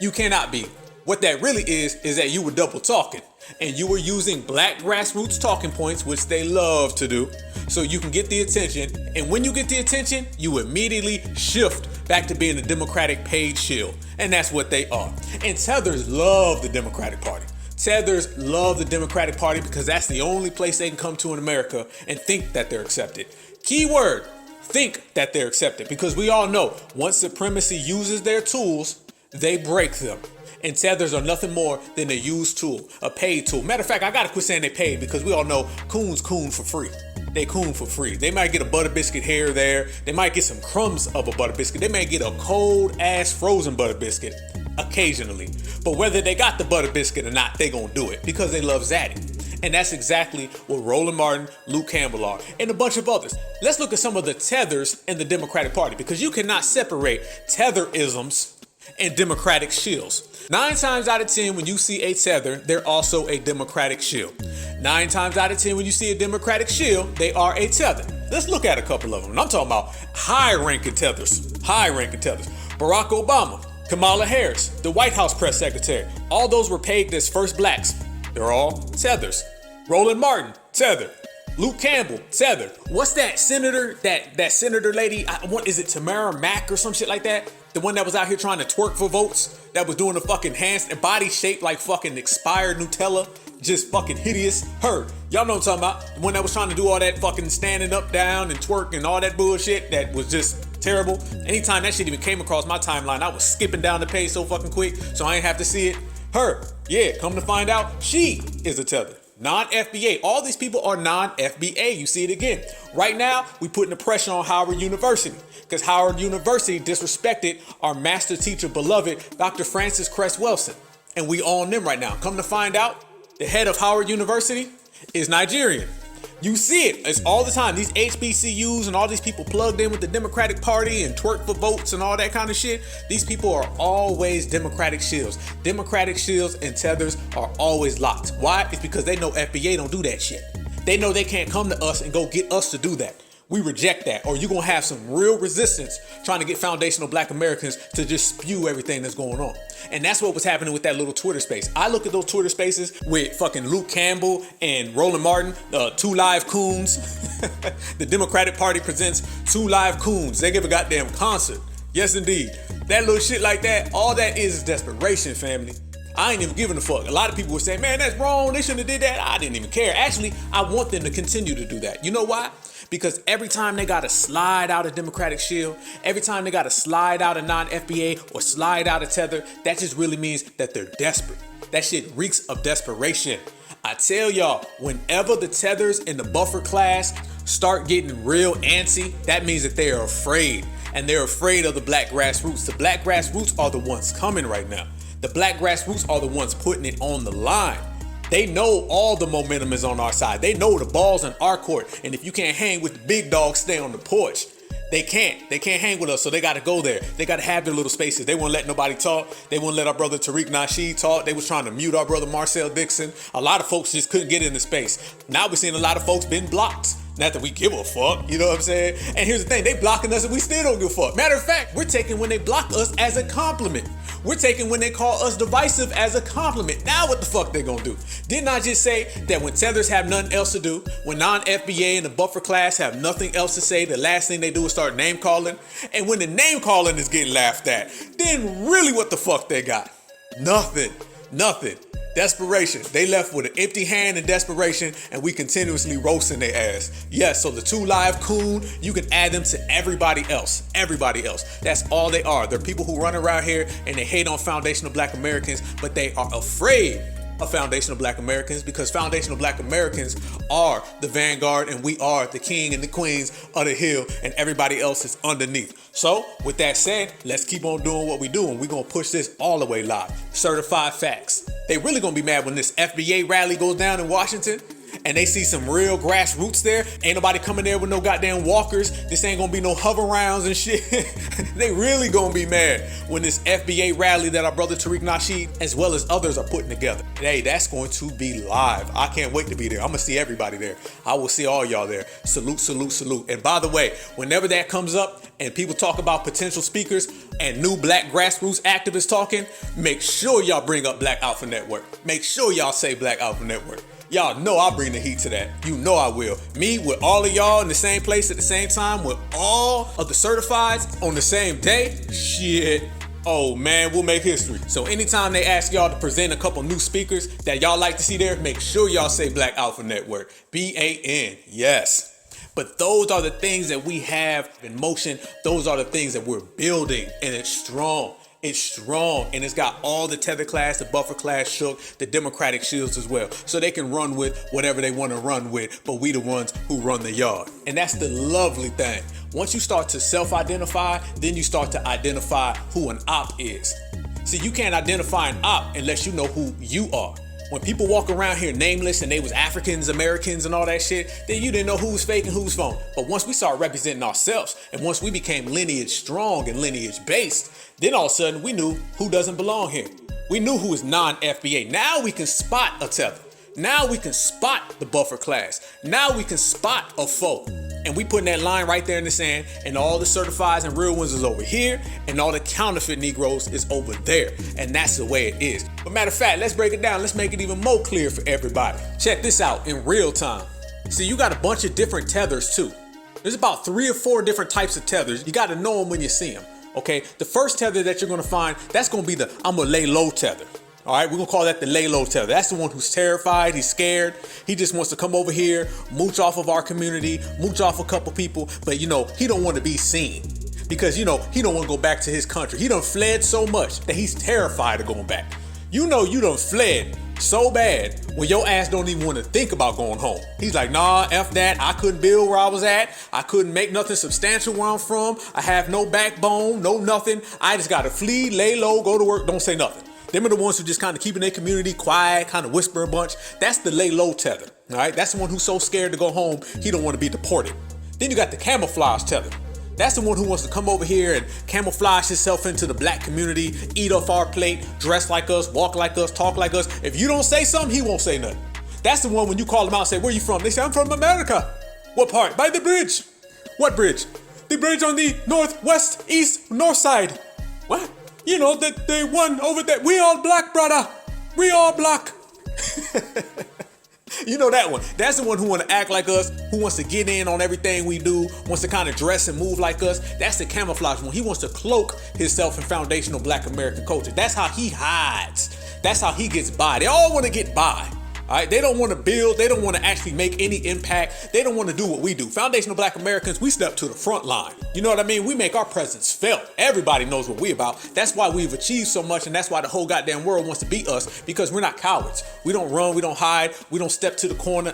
You cannot be. What that really is that you were double talking. And you were using Black grassroots talking points, which they love to do, so you can get the attention. And when you get the attention, you immediately shift back to being a Democratic paid shield. And that's what they are. And Tethers love the Democratic Party. Tethers love the Democratic Party because that's the only place they can come to in America and think that they're accepted. Keyword, think that they're accepted, because we all know once supremacy uses their tools, they break them. And tethers are nothing more than a used tool, a paid tool. Matter of fact, I gotta quit saying they paid, because we all know coons coon for free. They coon for free. They might get a butter biscuit here or there. They might get some crumbs of a butter biscuit. They may get a cold ass frozen butter biscuit occasionally. But whether they got the butter biscuit or not, they gonna do it because they love Zaddy. And that's exactly what Roland Martin, Luke Campbell are, and a bunch of others. Let's look at some of the tethers in the Democratic Party, because you cannot separate tetherisms and Democratic shills. 9 times out of 10, when you see a tether, they're also a Democratic shill. 9 times out of 10, when you see a Democratic shill, they are a tether. Let's look at a couple of them. I'm talking about high-ranking tethers. High-ranking tethers. Barack Obama, Kamala Harris, the White House press secretary. All those were pegged as first blacks. They're all tethers. Roland Martin, tether. Luke Campbell, tether. What's that senator, that senator lady? Is it Tamara Mack or some shit like that? The one that was out here trying to twerk for votes? That was doing the fucking hands and body shaped like fucking expired Nutella. Just fucking hideous. Her. Y'all know what I'm talking about. The one that was trying to do all that fucking standing up, down, and twerk and all that bullshit that was just terrible. Anytime that shit even came across my timeline, I was skipping down the page so fucking quick so I ain't have to see it. Her. Yeah, come to find out, she is a tether. Non-FBA. All these people are non-FBA. You see it again. Right now, we putting the pressure on Howard University, because Howard University disrespected our master teacher, beloved Dr. Francis Cress Wilson. And we on them right now. Come to find out, the head of Howard University is Nigerian. You see it. It's all the time. These HBCUs and all these people plugged in with the Democratic Party and twerk for votes and all that kind of shit. These people are always Democratic shills. Democratic shills and tethers are always locked. Why? It's because they know FBA don't do that shit. They know they can't come to us and go get us to do that. We reject that, or you're going to have some real resistance trying to get foundational Black Americans to just spew everything that's going on. And that's what was happening with that little Twitter space. I look at those Twitter spaces with fucking Luke Campbell and Roland Martin, 2 live coons. The Democratic Party presents 2 live coons. They give a goddamn concert. Yes, indeed. That little shit like that, all that is desperation, family. I ain't even giving a fuck. A lot of people would say, man, that's wrong. They shouldn't have did that. I didn't even care. Actually, I want them to continue to do that. You know why? Because every time they got to slide out a Democratic shield, every time they got to slide out a non-FBA or slide out a tether, that just really means that they're desperate. That shit reeks of desperation. I tell y'all, whenever the tethers in the buffer class start getting real antsy, that means that they are afraid. And they're afraid of the Black grassroots. The Black grassroots are the ones coming right now. The Black grassroots are the ones putting it on the line. They know all the momentum is on our side. They know the ball's in our court. And if you can't hang with the big dogs, stay on the porch. They can't hang with us, so they got to go there. They got to have their little spaces. They won't let nobody talk. They won't let our brother Tariq Nasheed talk. They was trying to mute our brother Marcel Dixon. A lot of folks just couldn't get in the space. Now we're seeing a lot of folks been blocked. Not that we give a fuck, you know what I'm saying? And here's the thing, they blocking us and we still don't give a fuck. Matter of fact, we're taking when they block us as a compliment. We're taking when they call us divisive as a compliment. Now what the fuck they gonna do? Didn't I just say that when Tethers have nothing else to do, when non-FBA and the buffer class have nothing else to say, the last thing they do is start name calling? And when the name calling is getting laughed at, then really what the fuck they got? Nothing. Desperation. They left with an empty hand in desperation, and we continuously roasting their ass. Yes, so the 2 Live Coon, you can add them to everybody else. Everybody else. That's all they are. They're people who run around here and they hate on foundational Black Americans, but they are afraid of foundational Black Americans because foundational Black Americans are the vanguard and we are the king and the queens of the hill and everybody else is underneath. So with that said, let's keep on doing what we do and we're going to push this all the way live. Certified facts. They really going to be mad when this FBA rally goes down in Washington and they see some real grassroots there. Ain't nobody coming there with no goddamn walkers. This ain't gonna be no hover rounds and shit. They really gonna be mad when this FBA rally that our brother Tariq Nasheed as well as others are putting together. Hey, that's going to be live. I can't wait to be there. I'm gonna see everybody there. I will see all y'all there. Salute, salute, salute. And by the way, whenever that comes up and people talk about potential speakers and new Black grassroots activists talking, make sure y'all bring up Black Alpha Network. Make sure y'all say Black Alpha Network. Y'all know I'll bring the heat to that. You know I will. Me with all of y'all in the same place at the same time with all of the certifieds on the same day. Shit. Oh man, we'll make history. So anytime they ask y'all to present a couple new speakers that y'all like to see there, make sure y'all say Black Alpha Network. BAN. Yes. But those are the things that we have in motion. Those are the things that we're building, and it's strong. It's strong, and it's got all the tether class, the buffer class shook, the democratic shields as well. So they can run with whatever they want to run with, but we the ones who run the yard. And that's the lovely thing. Once you start to self-identify, then you start to identify who an op is. See, you can't identify an op unless you know who you are. When people walk around here nameless and they was Africans, Americans and all that shit, then you didn't know who was fake and who was phone. But once we start representing ourselves and once we became lineage strong and lineage based, then all of a sudden we knew who doesn't belong here. We knew who is non-FBA. Now we can spot a tether. Now we can spot the buffer class. Now we can spot a foe. And we putting that line right there in the sand, and all the certifieds and real ones is over here, and all the counterfeit Negroes is over there. And that's the way it is. But matter of fact, let's break it down. Let's make it even more clear for everybody. Check this out in real time. See, you got a bunch of different tethers too. There's about 3 or 4 different types of tethers. You got to know them when you see them. Okay, the first tether that you're going to find, that's going to be the I'm going to lay low tether. All right, we're going to call that the lay low tether. That's the one who's terrified, he's scared. He just wants to come over here, mooch off of our community, mooch off a couple people. But, he don't want to be seen because, he don't want to go back to his country. He done fled so much that he's terrified of going back. You done fled so bad when your ass don't even want to think about going home. He's like, nah, F that. I couldn't build where I was at. I couldn't make nothing substantial where I'm from. I have no backbone, no nothing. I just got to flee, lay low, go to work, don't say nothing. Them are the ones who just kind of keeping their community quiet, kind of whisper a bunch. That's the lay low tether, all right? That's the one who's so scared to go home, he don't want to be deported. Then you got the camouflage tether. That's the one who wants to come over here and camouflage himself into the Black community, eat off our plate, dress like us, walk like us, talk like us. If you don't say something, he won't say nothing. That's the one when you call him out and say, where you from? They say, I'm from America. What part? By the bridge. What bridge? The bridge on the northwest, east, north side. What? That they won over there. We all Black, brother. We all Black. You know that one. That's the one who want to act like us, who wants to get in on everything we do, wants to kind of dress and move like us. That's the camouflage one. He wants to cloak himself in foundational Black American culture. That's how he hides. That's how he gets by. They all want to get by. All right, they don't want to build. They don't want to actually make any impact. They don't want to do what we do. Foundational Black Americans, we step to the front line. You know what I mean? We make our presence felt. Everybody knows what we about. That's why we've achieved so much, and that's why the whole goddamn world wants to beat us, because we're not cowards. We don't run, we don't hide, we don't step to the corner.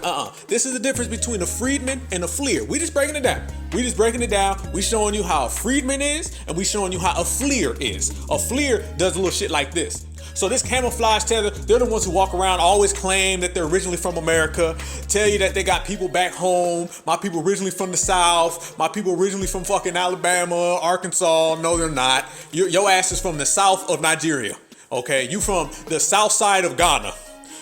This is the difference between a freedman and a fleer. We just breaking it down. We showing you how a freedman is, and we showing you how a fleer is. A fleer does a little shit like this. So this camouflage tether, they're the ones who walk around, always claim that they're originally from America, tell you that they got people back home, my people originally from the South, my people originally from fucking Alabama, Arkansas. No, they're not. Your ass is from the south of Nigeria, okay? You from the south side of Ghana.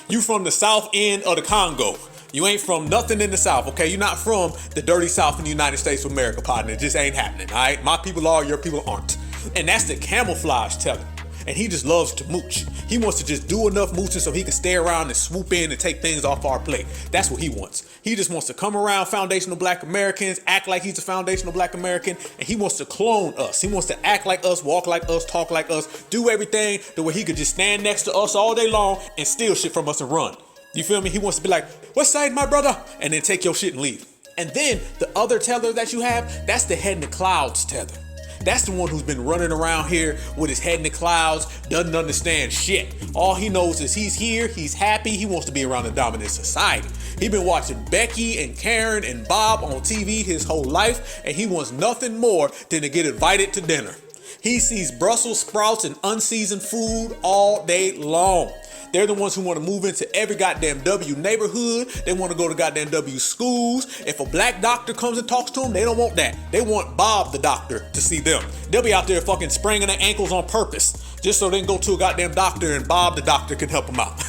You from the south end of the Congo. You ain't from nothing in the South, okay? You're not from the dirty South in the United States of America, partner. It just ain't happening, all right? My people are, your people aren't. And that's the camouflage tether. And he just loves to mooch. He wants to just do enough mooching so he can stay around and swoop in and take things off our plate. That's what he wants. He just wants to come around foundational black Americans, act like he's a foundational black American, and he wants to clone us. He wants to act like us, walk like us, talk like us, do everything the way he could just stand next to us all day long and steal shit from us and run. You feel me? He wants to be like, "What side, my brother?" And then take your shit and leave. And then the other tether that you have, that's the head in the clouds tether. That's the one who's been running around here with his head in the clouds, doesn't understand shit. All he knows is he's here, he's happy, he wants to be around the dominant society. He been watching Becky and Karen and Bob on TV his whole life, and he wants nothing more than to get invited to dinner. He sees Brussels sprouts and unseasoned food all day long. They're the ones who want to move into every goddamn W neighborhood. They want to go to goddamn W schools. If a black doctor comes and talks to them, they don't want that. They want Bob the doctor to see them. They'll be out there fucking spraining their ankles on purpose just so they can go to a goddamn doctor and Bob the doctor can help them out.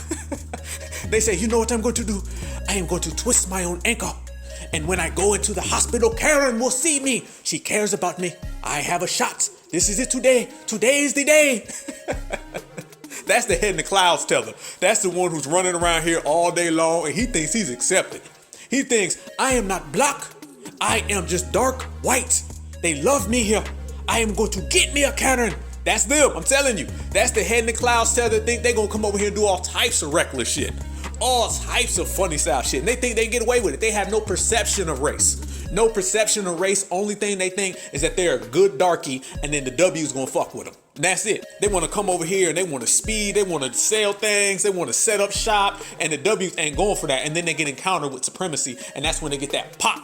They say, "You know what I'm going to do? I am going to twist my own ankle. And when I go into the hospital, Karen will see me. She cares about me. I have a shot. This is it today. Today is the day." That's the head in the clouds tether. That's the one who's running around here all day long and he thinks he's accepted. He thinks, "I am not black. I am just dark white. They love me here. I am going to get me a Karen." That's them, I'm telling you. That's the head in the clouds tether. Think they're going to come over here and do all types of reckless shit. All types of funny style shit. And they think they get away with it. They have no perception of race. No perception of race. Only thing they think is that they're a good darky and then the W's gonna fuck with them. And that's it. They want to come over here and they want to speed. They want to sell things. They want to set up shop. And the W's ain't going for that. And then they get encountered with supremacy. And that's when they get that pop.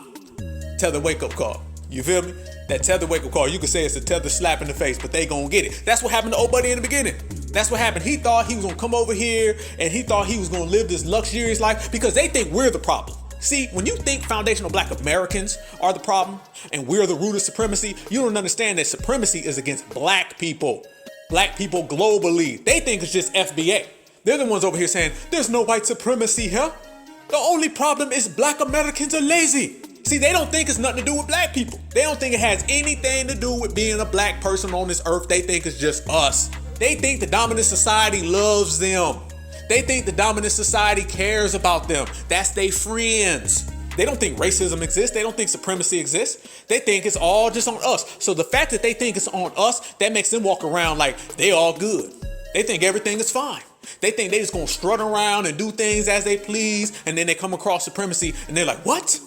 Tether wake up call. You feel me? That tether wake up call. You could say it's a tether slap in the face, but they gonna get it. That's what happened to old buddy in the beginning. That's what happened. He thought he was gonna come over here and he thought he was gonna live this luxurious life because they think we're the problem. See, when you think foundational black Americans are the problem and we're the root of supremacy, you don't understand that supremacy is against black people. Black people globally. They think it's just FBA. They're the ones over here saying, "There's no white supremacy here. The only problem is black Americans are lazy." See, they don't think it's nothing to do with black people. They don't think it has anything to do with being a black person on this earth. They think it's just us. They think the dominant society loves them. They think the dominant society cares about them. That's their friends. They don't think racism exists. They don't think supremacy exists. They think it's all just on us. So the fact that they think it's on us, that makes them walk around like they all good. They think everything is fine. They think they just gonna strut around and do things as they please, and then they come across supremacy and they're like, "What?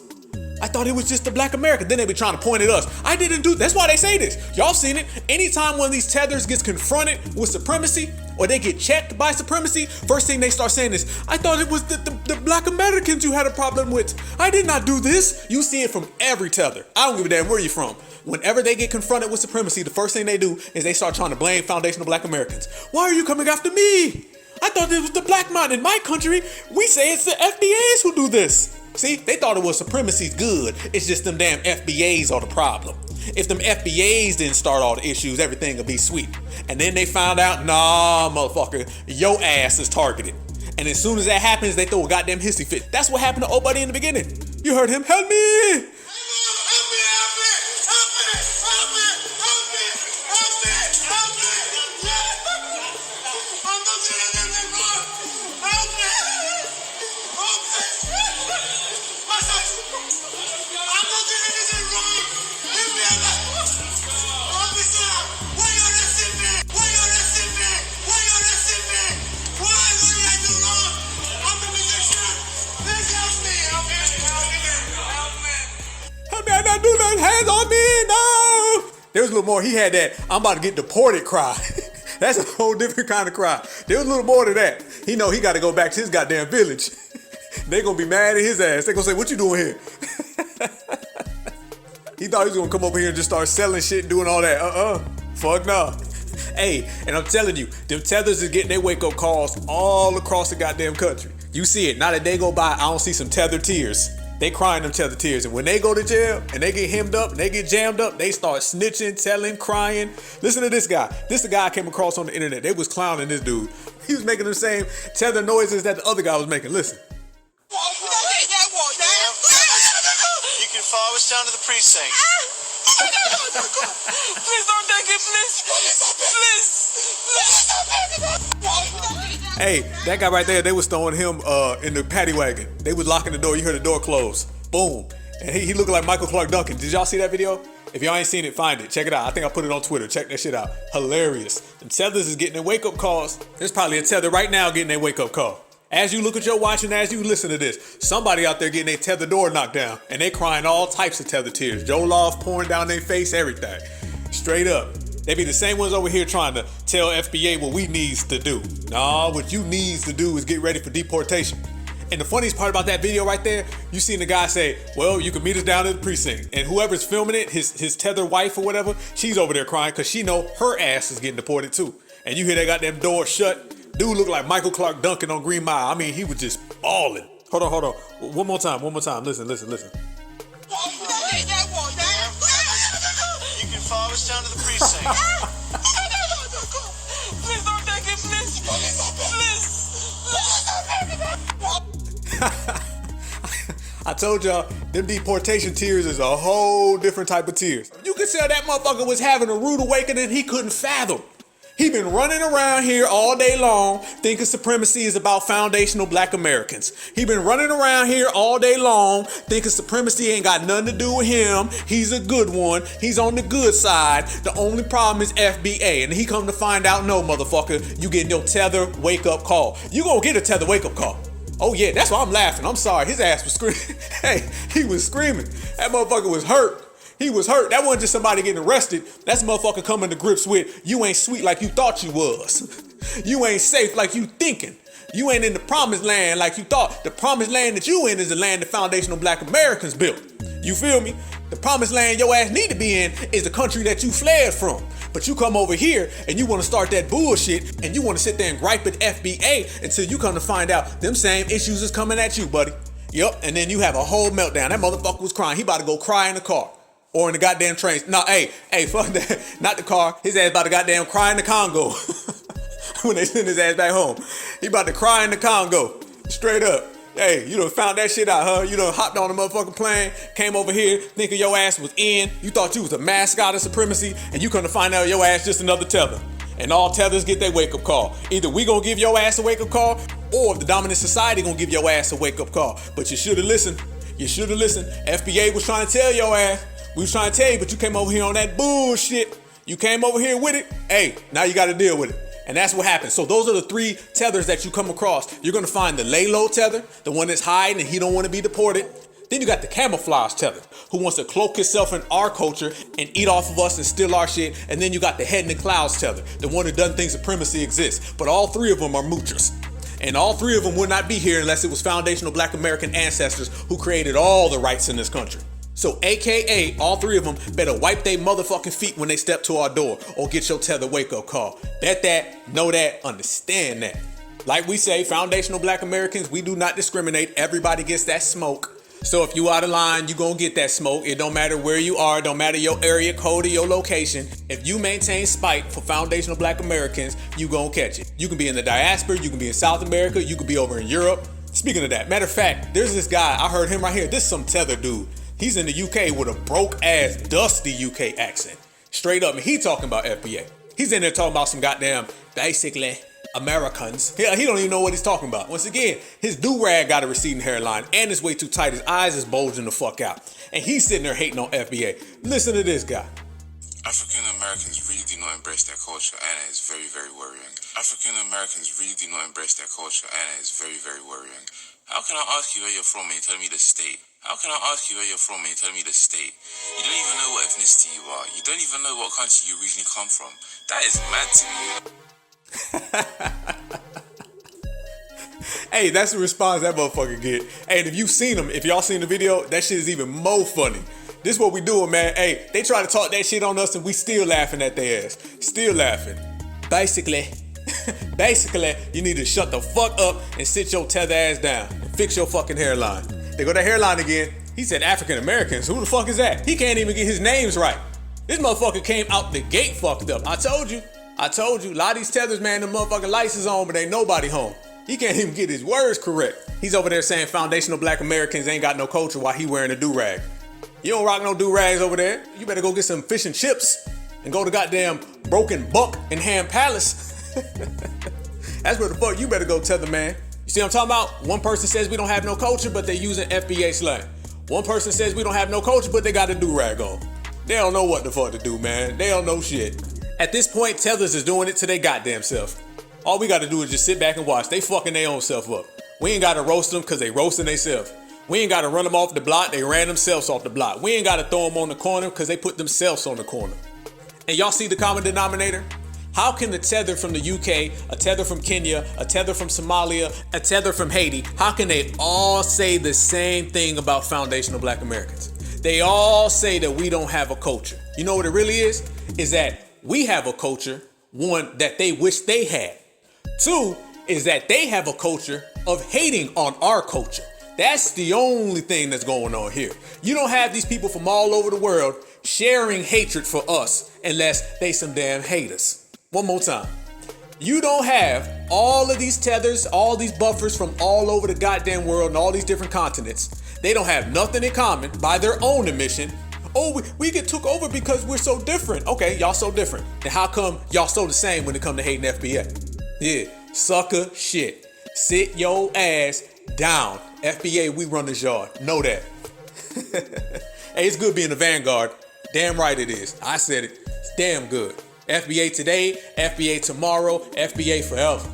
I thought it was just the black America." Then they be trying to point at us. I didn't do. That's why they say this. Y'all seen it. Anytime one of these tethers gets confronted with supremacy or they get checked by supremacy, first thing they start saying is, "I thought it was the black Americans you had a problem with. I did not do this." You see it from every tether. I don't give a damn where you're from. Whenever they get confronted with supremacy, the first thing they do is they start trying to blame foundational black Americans. "Why are you coming after me? I thought it was the black man in my country. We say it's the FBAs who do this." See, they thought it was supremacy's good. It's just them damn FBAs are the problem. If them FBAs didn't start all the issues, everything would be sweet. And then they found out, nah, motherfucker, your ass is targeted. And as soon as that happens, they throw a goddamn hissy fit. That's what happened to old buddy in the beginning. You heard him, "Help me! Do that, hands on me, no!" There was a little more. He had that "I'm about to get deported" cry. That's a whole different kind of cry. There was a little more to that. He know he got to go back to his goddamn village. They gonna be mad at his ass. They gonna say, "What you doing here?" He thought he was gonna come over here and just start selling shit and doing all that. Fuck no. Hey, and I'm telling you, them tethers is getting their wake-up calls all across the goddamn country. You see it. Not a day go by, I don't see some tether tears. They crying them tether tears. And when they go to jail and they get hemmed up and they get jammed up, they start snitching, telling, crying. Listen to this guy. This is the guy I came across on the internet. They was clowning this dude. He was making the same tether noises that the other guy was making. Listen. You can follow us down to the precinct. Please don't take it, please. Hey, that guy right there, they was throwing him in the paddy wagon. They was locking the door. You heard the door close. Boom. And he looked like Michael Clark Duncan. Did y'all see that video? If y'all ain't seen it, find it. Check it out. I think I put it on Twitter. Check that shit out. Hilarious. And tethers is getting their wake-up calls. There's probably a tether right now getting their wake-up call. As you look at your watch and as you listen to this, somebody out there getting their tether door knocked down. And they crying all types of tether tears. Joe Love pouring down their face, everything. Straight up. They be the same ones over here trying to tell FBA what we needs to do. Nah, what you needs to do is get ready for deportation. And the funniest part about that video right there, you seen the guy say, well, you can meet us down at the precinct. And whoever's filming it, his tether wife or whatever, she's over there crying because she know her ass is getting deported too. And you hear that goddamn door shut. Dude looked like Michael Clark Duncan on Green Mile. I mean, he was just balling. Hold on. One more time. Listen. You can follow us down to the precinct. Please don't take it, please. I told y'all, them deportation tears is a whole different type of tears. You could tell that motherfucker was having a rude awakening he couldn't fathom. He been running around here all day long thinking supremacy is about foundational black Americans. He been running around here all day long thinking supremacy ain't got nothing to do with him. He's a good one. He's on the good side. The only problem is FBA. And he come to find out, no, motherfucker, you getting your tether wake-up call. You gonna get a tether wake-up call. Oh yeah, that's why I'm laughing. I'm sorry. His ass was screaming. Hey, he was screaming. That motherfucker was hurt. He was hurt. That wasn't just somebody getting arrested. That's a motherfucker coming to grips with, you ain't sweet like you thought you was. You ain't safe like you thinking. You ain't in the promised land like you thought. The promised land that you in is the land the foundational black Americans built. You feel me? The promised land your ass need to be in is the country that you fled from. But you come over here and you want to start that bullshit and you want to sit there and gripe at FBA until you come to find out them same issues is coming at you, buddy. Yup, and then you have a whole meltdown. That motherfucker was crying. He about to go cry in the car. Or in the goddamn train. No, hey, fuck that. Not the car. His ass about to goddamn cry in the Congo. When they send his ass back home. He about to cry in the Congo. Straight up. Hey, you done found that shit out, huh? You done hopped on the motherfucking plane, came over here, thinking your ass was in. You thought you was a mascot of supremacy, and you come to find out your ass just another tether. And all tethers get their wake-up call. Either we gonna give your ass a wake-up call, or the dominant society gonna give your ass a wake-up call. But you should've listened. FBA was trying to tell your ass. We was trying to tell you, but you came over here on that bullshit. You came over here with it. Hey, now you got to deal with it. And that's what happened. So those are the three tethers that you come across. You're going to find the lay low tether, the one that's hiding and he don't want to be deported. Then you got the camouflage tether, who wants to cloak himself in our culture and eat off of us and steal our shit. And then you got the head in the clouds tether, the one that doesn't think supremacy exists. But all three of them are moochers. And all three of them would not be here unless it was foundational black American ancestors who created all the rights in this country. So AKA, all three of them better wipe their motherfucking feet when they step to our door or get your tether wake-up call. Bet that, know that, understand that. Like we say, foundational black Americans, we do not discriminate. Everybody gets that smoke. So if you out of line, you gonna get that smoke. It don't matter where you are, don't matter your area code or your location. If you maintain spite for foundational black Americans, you gonna catch it. You can be in the diaspora, you can be in South America, you could be over in Europe. Speaking of that, matter of fact, there's this guy, I heard him right here. This is some tether dude. He's in the UK with a broke-ass, dusty UK accent. Straight up, and he talking about FBA. He's in there talking about some goddamn, basically, Americans. He don't even know what he's talking about. Once again, his do-rag got a receding hairline, and it's way too tight. His eyes is bulging the fuck out. And he's sitting there hating on FBA. Listen to this guy. African Americans really do not embrace their culture, and it is very, very worrying. African Americans really do not embrace their culture, and it is very, very worrying. How can I ask you where you're from and you tell me the state? How can I ask you where you're from and you tell me the state? You don't even know what ethnicity you are. You don't even know what country you originally come from. That is mad to me. Hey, that's the response that motherfucker get. Hey, and if you seen him, if y'all seen the video, that shit is even more funny. This what we doing, man. Hey, they try to talk that shit on us and we still laughing at their ass. Still laughing. basically, you need to shut the fuck up and sit your tether ass down and fix your fucking hairline. They go to hairline again. He said African Americans. Who the fuck is that? He can't even get his names right. This motherfucker came out the gate fucked up. I told you. A lot of these tethers, man, the motherfucking lights is on, but ain't nobody home. He can't even get his words correct. He's over there saying foundational black Americans ain't got no culture while he wearing a do-rag. You don't rock no do-rags over there. You better go get some fish and chips and go to goddamn Broken Buck and Ham Palace. That's where the fuck you better go, tether man. You see what I'm talking about? One person says we don't have no culture, but they using FBA slang. One person says we don't have no culture, but they got a do-rag on. They don't know what the fuck to do, man. They don't know shit. At this point, Tethers is doing it to their goddamn self. All we gotta do is just sit back and watch. They fucking their own self up. We ain't gotta roast them because they roasting themselves. We ain't gotta run them off the block. They ran themselves off the block. We ain't gotta throw them on the corner because they put themselves on the corner. And y'all see the common denominator? How can the tether from the UK, a tether from Kenya, a tether from Somalia, a tether from Haiti, how can they all say the same thing about foundational black Americans? They all say that we don't have a culture. You know what it really is? Is that we have a culture, one, that they wish they had. Two, is that they have a culture of hating on our culture. That's the only thing that's going on here. You don't have these people from all over the world sharing hatred for us unless they some damn haters. One more time. You don't have all of these tethers, all these buffers from all over the goddamn world and all these different continents. They don't have nothing in common by their own admission. Oh, we get took over because we're so different. Okay, y'all so different. Then how come y'all so the same when it come to hating FBA? Yeah, sucker shit. Sit your ass down. FBA, we run this yard. Know that. Hey, it's good being the vanguard. Damn right it is. I said it. It's damn good. FBA today, FBA tomorrow, FBA forever.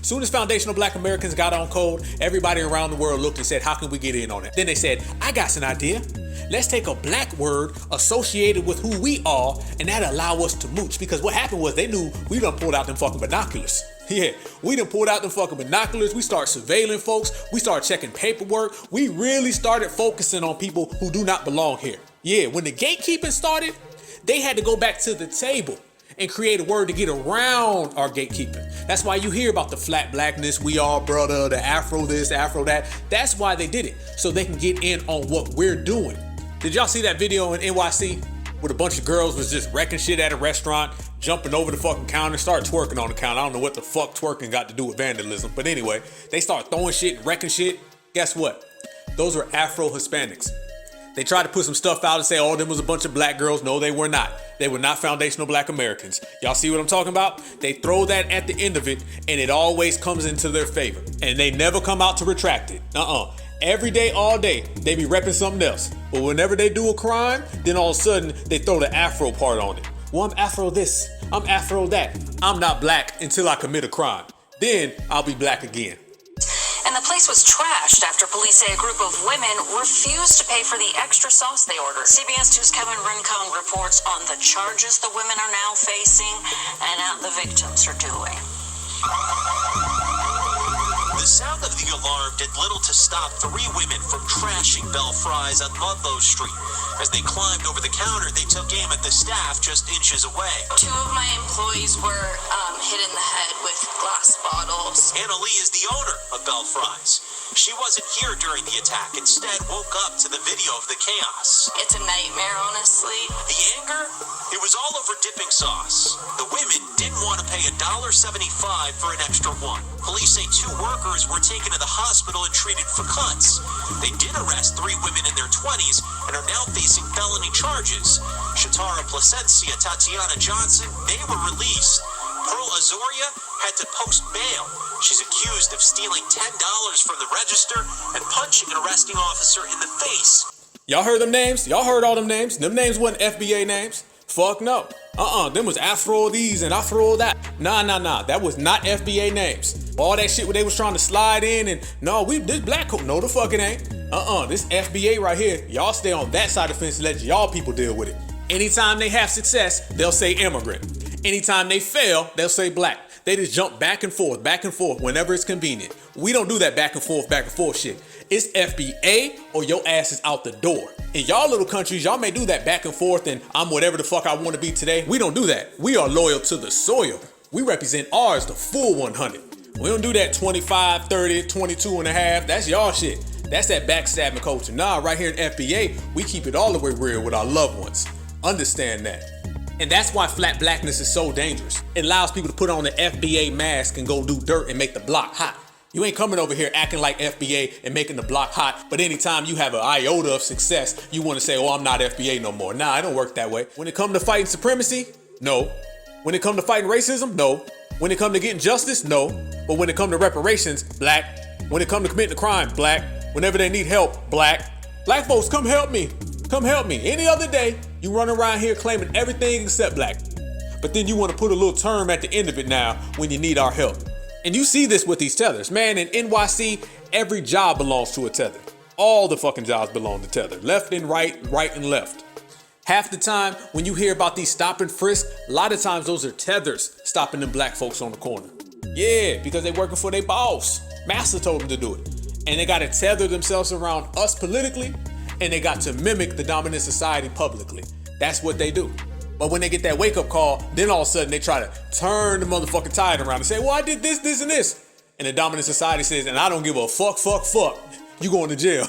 Soon as foundational black Americans got on code, everybody around the world looked and said, how can we get in on it? Then they said, I got an idea. Let's take a black word associated with who we are, and that allow us to mooch. Because what happened was they knew we done pulled out them fucking binoculars. Yeah, we done pulled out them fucking binoculars. We start surveilling folks. We start checking paperwork. We really started focusing on people who do not belong here. Yeah, when the gatekeeping started, they had to go back to the table and create a word to get around our gatekeeping. That's why you hear about the flat blackness, we all brother, the Afro this, Afro that. That's why they did it, so they can get in on what we're doing. Did y'all see that video in NYC where a bunch of girls was just wrecking shit at a restaurant, jumping over the fucking counter, start twerking on the counter? I don't know what the fuck twerking got to do with vandalism, but anyway, they start throwing shit and wrecking shit. Guess what? Those are Afro-Hispanics. They tried to put some stuff out and say, oh, them was a bunch of black girls. No, they were not. They were not foundational black Americans. Y'all see what I'm talking about? They throw that at the end of it, and it always comes into their favor. And they never come out to retract it. Every day, all day, they be repping something else. But whenever they do a crime, then all of a sudden, they throw the Afro part on it. Well, I'm Afro this. I'm Afro that. I'm not black until I commit a crime. Then I'll be black again. And the place was trashed after police say a group of women refused to pay for the extra sauce they ordered. CBS 2's Kevin Rincon reports on the charges the women are now facing and how the victims are doing. The sound of the alarm did little to stop three women from trashing Belle Fries on Ludlow Street. As they climbed over the counter, they took aim at the staff just inches away. Two of my employees were hit in the head with glass bottles. Anna Lee is the owner of Belle Fries. She wasn't here during the attack, instead woke up to the video of the chaos. It's a nightmare, honestly. The anger? It was all over dipping sauce. The women didn't want to pay $1.75 for an extra one. Police say two workers were taken to the hospital and treated for cuts. They did arrest three women in their 20s and are now facing felony charges. Shatara Placencia, Tatiana Johnson, they were released. Pearl Azoria had to post bail. She's accused of stealing $10 from the register and punching an arresting officer in the face. Y'all heard them names? Y'all heard all them names? Them names wasn't FBA names. Fuck no. Them was Afro these and Afro that. Nah. That was not FBA names. All that shit where they was trying to slide in and no, this black coat. No, the fuck it ain't. This FBA right here. Y'all stay on that side of the fence and let y'all people deal with it. Anytime they have success, they'll say immigrant. Anytime they fail, they'll say black. They just jump back and forth whenever it's convenient. We don't do that back and forth shit. It's FBA or your ass is out the door. In y'all little countries, y'all may do that back and forth and I'm whatever the fuck I want to be today. We don't do that. We are loyal to the soil. We represent ours, the full 100. We don't do that 25, 30, 22 and a half. That's y'all shit. That's that backstabbing culture. Nah, right here in FBA, we keep it all the way real with our loved ones. Understand that. And that's why flat blackness is so dangerous. It allows people to put on the FBA mask and go do dirt and make the block hot. You ain't coming over here acting like FBA and making the block hot, but anytime you have an iota of success, you want to say, oh, I'm not FBA no more. Nah, it don't work that way. When it comes to fighting supremacy, no. When it comes to fighting racism, no. When it comes to getting justice, no. But when it comes to reparations, black. When it comes to committing a crime, black. Whenever they need help, black. Black folks, come help me. Come help me. Any other day, you run around here claiming everything except black. But then you want to put a little term at the end of it now when you need our help. And you see this with these tethers. Man, in NYC, every job belongs to a tether. All the fucking jobs belong to Tether. Left and right, right and left. Half the time, when you hear about these stop and frisk, a lot of times those are tethers stopping them black folks on the corner. Yeah, because they working for their boss. Master told them to do it. And they got to tether themselves around us politically, and they got to mimic the dominant society publicly. That's what they do. But when they get that wake-up call, then all of a sudden they try to turn the motherfucking tide around and say, well, I did this, this, and this. And the dominant society says, and I don't give a fuck. You going to jail.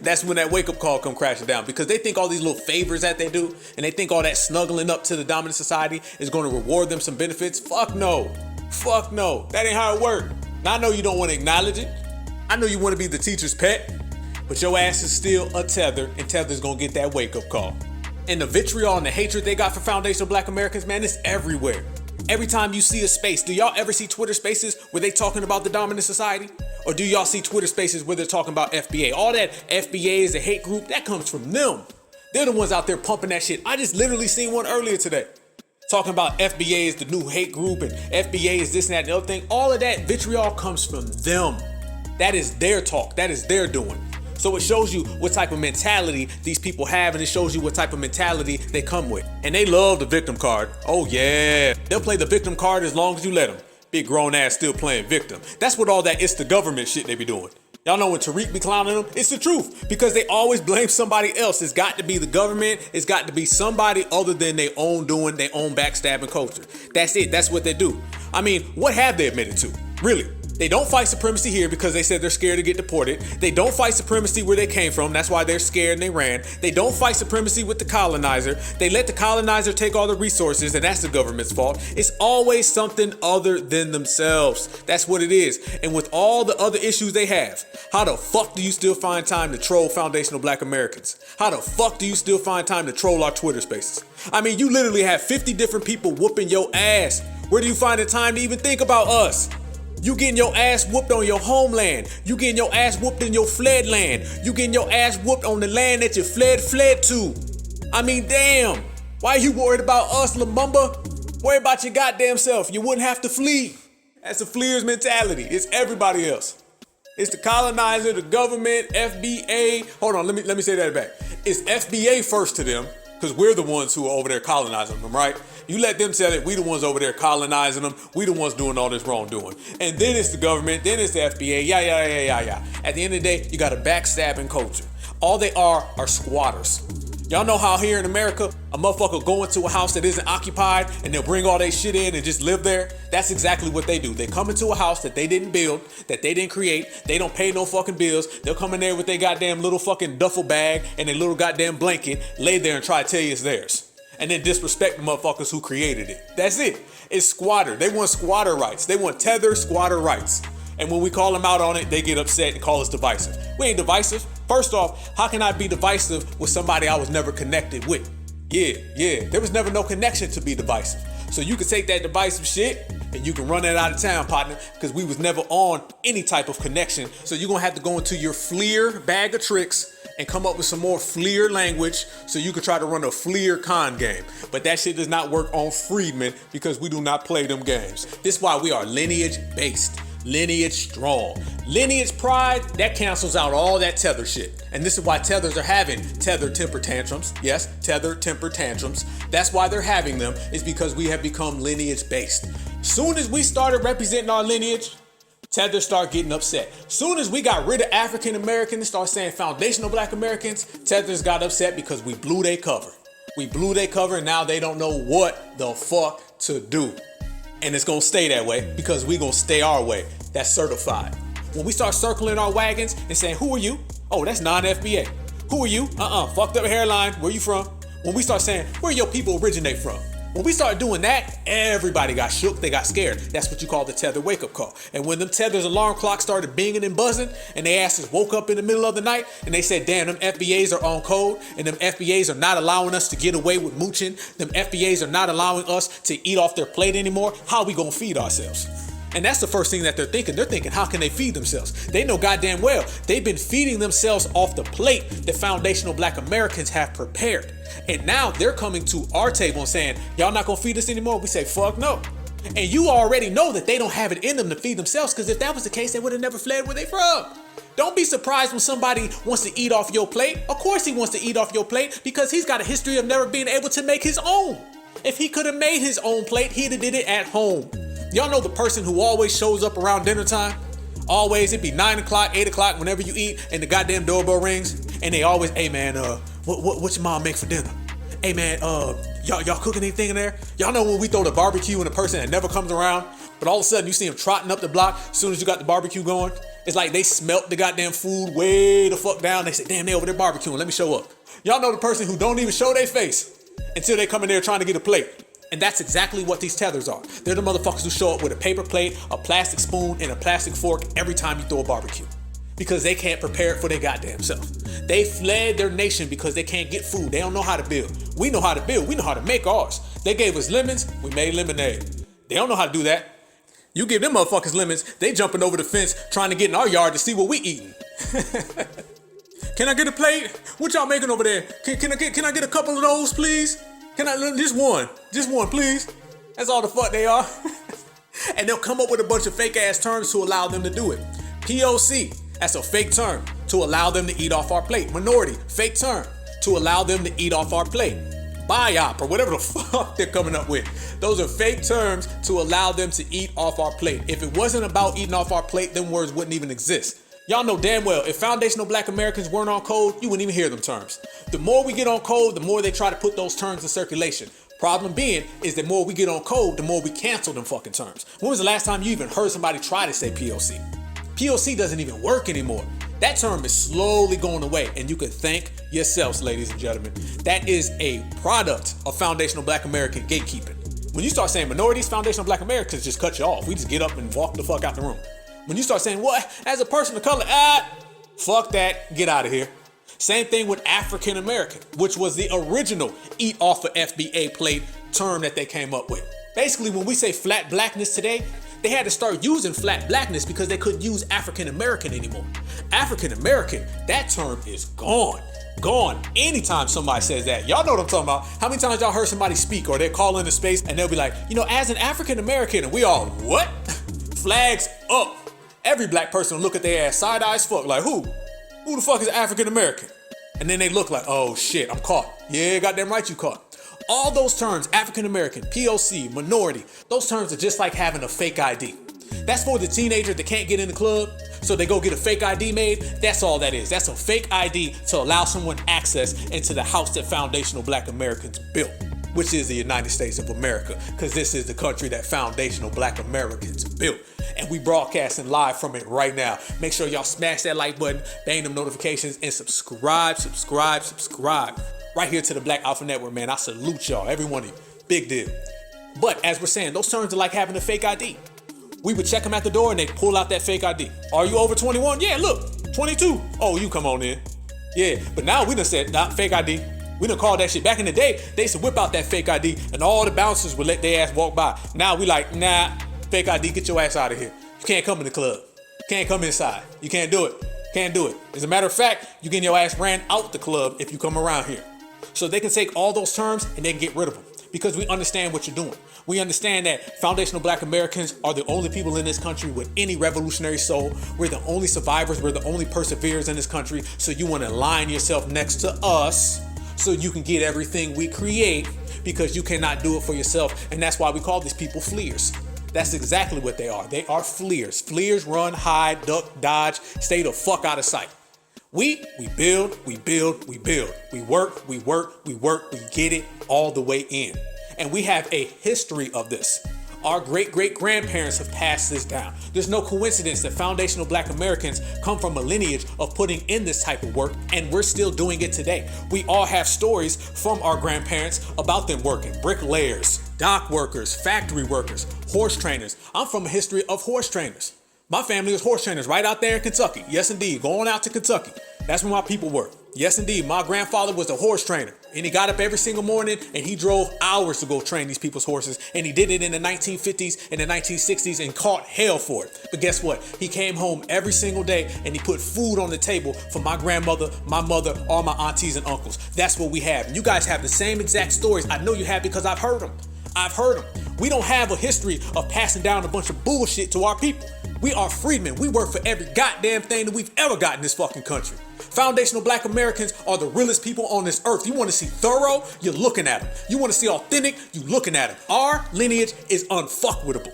That's when that wake-up call come crashing down, because they think all these little favors that they do, and they think all that snuggling up to the dominant society is going to reward them some benefits. Fuck no. Fuck no. That ain't how it works. Now, I know you don't want to acknowledge it. I know you want to be the teacher's pet, but your ass is still a tether, and Tether's going to get that wake-up call. And the vitriol and the hatred they got for foundational black Americans, man, it's everywhere. Every time you see a space, do y'all ever see Twitter spaces where they talking about the dominant society? Or do y'all see Twitter spaces where they're talking about FBA? All that FBA is a hate group, that comes from them. They're the ones out there pumping that shit. I just literally seen one earlier today. Talking about FBA is the new hate group and FBA is this and that and the other thing. All of that vitriol comes from them. That is their talk. That is their doing. So it shows you what type of mentality these people have, and it shows you what type of mentality they come with. And they love the victim card. Oh yeah. They'll play the victim card as long as you let them. Big grown ass still playing victim. That's what all that it's the government shit they be doing. Y'all know when Tariq be clowning them, it's the truth, because they always blame somebody else. It's got to be the government. It's got to be somebody other than their own doing, their own backstabbing culture. That's it. That's what they do. I mean, what have they admitted to? Really? They don't fight supremacy here because they said they're scared to get deported. They don't fight supremacy where they came from. That's why they're scared and they ran. They don't fight supremacy with the colonizer. They let the colonizer take all the resources, and that's the government's fault. It's always something other than themselves. That's what it is. And with all the other issues they have, how the fuck do you still find time to troll foundational black Americans? How the fuck do you still find time to troll our Twitter spaces? I mean, you literally have 50 different people whooping your ass. Where do you find the time to even think about us? You getting your ass whooped on your homeland. You getting your ass whooped in your fled land. You getting your ass whooped on the land that you fled to. I mean, damn. Why are you worried about us, Lumumba? Worry about your goddamn self. You wouldn't have to flee. That's a fleer's mentality. It's everybody else. It's the colonizer, the government, FBA. Hold on, let me say that back. It's FBA first to them, because we're the ones who are over there colonizing them, right? You let them tell it, we the ones over there colonizing them, we the ones doing all this wrongdoing. And then it's the government, then it's the FBA, yeah. At the end of the day, you got a backstabbing culture. All they are squatters. Y'all know how here in America, a motherfucker go into a house that isn't occupied and they'll bring all their shit in and just live there? That's exactly what they do. They come into a house that they didn't build, that they didn't create. They don't pay no fucking bills. They'll come in there with their goddamn little fucking duffel bag and their little goddamn blanket, lay there and try to tell you it's theirs. And then disrespect the motherfuckers who created it. That's it. It's squatter. They want squatter rights. They want tether squatter rights. And when we call them out on it, they get upset and call us divisive. We ain't divisive. First off, how can I be divisive with somebody I was never connected with? Yeah. There was never no connection to be divisive. So you can take that divisive shit and you can run that out of town, partner, because we was never on any type of connection. So you're going to have to go into your FLIR bag of tricks and come up with some more FLIR language so you can try to run a FLIR con game. But that shit does not work on Freedmen because we do not play them games. This is why we are lineage based, lineage strong. Lineage pride, that cancels out all that tether shit. And this is why tethers are having tether temper tantrums. Yes, tether temper tantrums. That's why they're having them, is because we have become lineage based. Soon as we started representing our lineage, tethers start getting upset. Soon as we got rid of African Americans and start saying foundational black Americans, tethers got upset because we blew their cover. We blew their cover and now they don't know what the fuck to do. And it's gonna stay that way because we gonna stay our way. That's certified. When we start circling our wagons and saying, who are you? Oh, that's non-FBA. Who are you? Fucked up hairline. Where you from? When we start saying, where your people originate from? When we started doing that, everybody got shook, they got scared. That's what you call the tether wake-up call. And when them Tethers alarm clocks started binging and buzzing, and they asses woke up in the middle of the night, and they said, damn, them FBAs are on code, and them FBAs are not allowing us to get away with mooching, them FBAs are not allowing us to eat off their plate anymore, how we gonna feed ourselves? And that's the first thing that they're thinking. They're thinking, how can they feed themselves? They know goddamn well they've been feeding themselves off the plate that foundational Black Americans have prepared. And now they're coming to our table and saying, y'all not gonna feed us anymore? We say, fuck no. And you already know that they don't have it in them to feed themselves, because if that was the case, they would have never fled where they from. Don't be surprised when somebody wants to eat off your plate. Of course he wants to eat off your plate because he's got a history of never being able to make his own. If he could have made his own plate, he'd have did it at home. Y'all know the person who always shows up around dinner time? Always, it'd be 9 o'clock, 8 o'clock, whenever you eat, and the goddamn doorbell rings, and they always, hey man, what your mom make for dinner? Hey man, y'all cooking anything in there? Y'all know when we throw the barbecue and the person that never comes around, but all of a sudden you see them trotting up the block as soon as you got the barbecue going? It's like they smelt the goddamn food way the fuck down. They say, damn, they over there barbecuing, let me show up. Y'all know the person who don't even show their face until they come in there trying to get a plate. And that's exactly what these Tethers are. They're the motherfuckers who show up with a paper plate, a plastic spoon, and a plastic fork every time you throw a barbecue. Because they can't prepare it for their goddamn self. They fled their nation because they can't get food. They don't know how to build. We know how to build. We know how to make ours. They gave us lemons, we made lemonade. They don't know how to do that. You give them motherfuckers lemons, they jumping over the fence trying to get in our yard to see what we eating. Can I get a plate? What y'all making over there? Can I get a couple of those, please? Can I, just one, please? That's all the fuck they are. And they'll come up with a bunch of fake ass terms to allow them to do it. POC, that's a fake term to allow them to eat off our plate. Minority, fake term to allow them to eat off our plate. Biop, or whatever the fuck they're coming up with. Those are fake terms to allow them to eat off our plate. If it wasn't about eating off our plate, them words wouldn't even exist. Y'all know damn well, if foundational Black Americans weren't on code, you wouldn't even hear them terms. The more we get on code, the more they try to put those terms in circulation. Problem being is the more we get on code, the more we cancel them fucking terms. When was the last time you even heard somebody try to say POC? POC doesn't even work anymore. That term is slowly going away, and you can thank yourselves, ladies and gentlemen. That is a product of foundational Black American gatekeeping. When you start saying minorities, foundational Black Americans just cut you off. We just get up and walk the fuck out the room. When you start saying, what, as a person of color, fuck that, get out of here. Same thing with African American, which was the original eat off of FBA plate term that they came up with. Basically, when we say flat blackness today, they had to start using flat blackness because they couldn't use African American anymore. African American, that term is gone. Gone anytime somebody says that. Y'all know what I'm talking about. How many times y'all heard somebody speak or they call into space and they'll be like, as an African American, and we all, what? Flags up. Every Black person will look at their ass side-eye as fuck, like, who? Who the fuck is African American? And then they look like, oh shit, I'm caught. Yeah, goddamn right you caught. All those terms, African American, POC, minority, those terms are just like having a fake ID. That's for the teenager that can't get in the club, so they go get a fake ID made. That's all that is. That's a fake ID to allow someone access into the house that foundational Black Americans built, which is the United States of America, because this is the country that foundational Black Americans built. And we broadcasting live from it right now. Make sure y'all smash that like button, bang them notifications, and subscribe. Right here to the Black Alpha Network, man. I salute y'all, every one of you. Big deal. But as we're saying, those terms are like having a fake ID. We would check them at the door and they pull out that fake ID. Are you over 21? Yeah, look, 22. Oh, you come on in. Yeah, but now we done said, not fake ID. We done called that shit. Back in the day, they used to whip out that fake ID and all the bouncers would let their ass walk by. Now we like, nah, fake ID, get your ass out of here. You can't come in the club. You can't come inside. You can't do it. Can't do it. As a matter of fact, you getting your ass ran out the club if you come around here. So they can take all those terms and they can get rid of them because we understand what you're doing. We understand that foundational Black Americans are the only people in this country with any revolutionary soul. We're the only survivors. We're the only perseverers in this country. So you want to line yourself next to us so you can get everything we create because you cannot do it for yourself. And that's why we call these people fleers. That's exactly what they are. They are fleers. Fleers run, hide, duck, dodge, stay the fuck out of sight. We build, we build, we build. We work, we work, we work, we get it all the way in. And we have a history of this. Our great-great-grandparents have passed this down. There's no coincidence that foundational Black Americans come from a lineage of putting in this type of work, and we're still doing it today. We all have stories from our grandparents about them working. Bricklayers, dock workers, factory workers, horse trainers. I'm from a history of horse trainers. My family was horse trainers right out there in Kentucky. Yes, indeed. Going out to Kentucky. That's where my people were. Yes, indeed. My grandfather was a horse trainer, and he got up every single morning and he drove hours to go train these people's horses. And he did it in the 1950s and the 1960s and caught hell for it. But guess what? He came home every single day and he put food on the table for my grandmother, my mother, all my aunties and uncles. That's what we have. And you guys have the same exact stories. I know you have because I've heard them. I've heard them. We don't have a history of passing down a bunch of bullshit to our people. We are freedmen. We work for every goddamn thing that we've ever got in this fucking country. Foundational Black Americans are the realest people on this earth. You want to see thorough? You're looking at them. You want to see authentic? You're looking at them. Our lineage is unfuckwittable.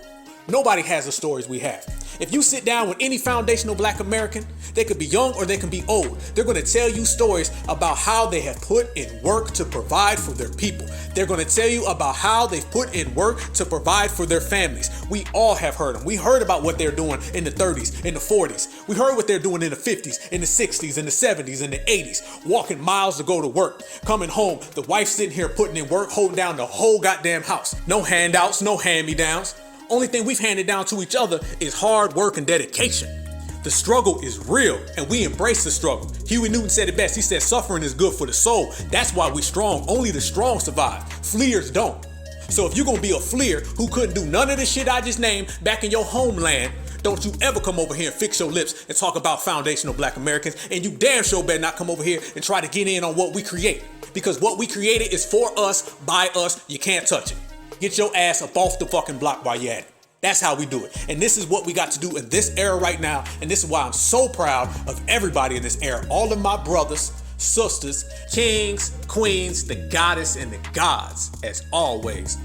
Nobody has the stories we have. If you sit down with any foundational Black American, they could be young or they can be old. They're going to tell you stories about how they have put in work to provide for their people. They're going to tell you about how they've put in work to provide for their families. We all have heard them. We heard about what they're doing in the 30s, in the 40s. We heard what they're doing in the 50s, in the 60s, in the 70s, in the 80s. Walking miles to go to work. Coming home, the wife sitting here putting in work, holding down the whole goddamn house. No handouts, no hand-me-downs. Only thing we've handed down to each other is hard work and dedication. The struggle is real, and we embrace the struggle. Huey Newton said it best. He said, suffering is good for the soul. That's why we're strong. Only the strong survive. Fleers don't. So if you're going to be a fleer who couldn't do none of the shit I just named back in your homeland, don't you ever come over here and fix your lips and talk about foundational Black Americans. And you damn sure better not come over here and try to get in on what we create. Because what we created is for us, by us. You can't touch it. Get your ass up off the fucking block while you're at it. That's how we do it. And this is what we got to do in this era right now. And this is why I'm so proud of everybody in this era. All of my brothers, sisters, kings, queens, the goddess, and the gods, as always.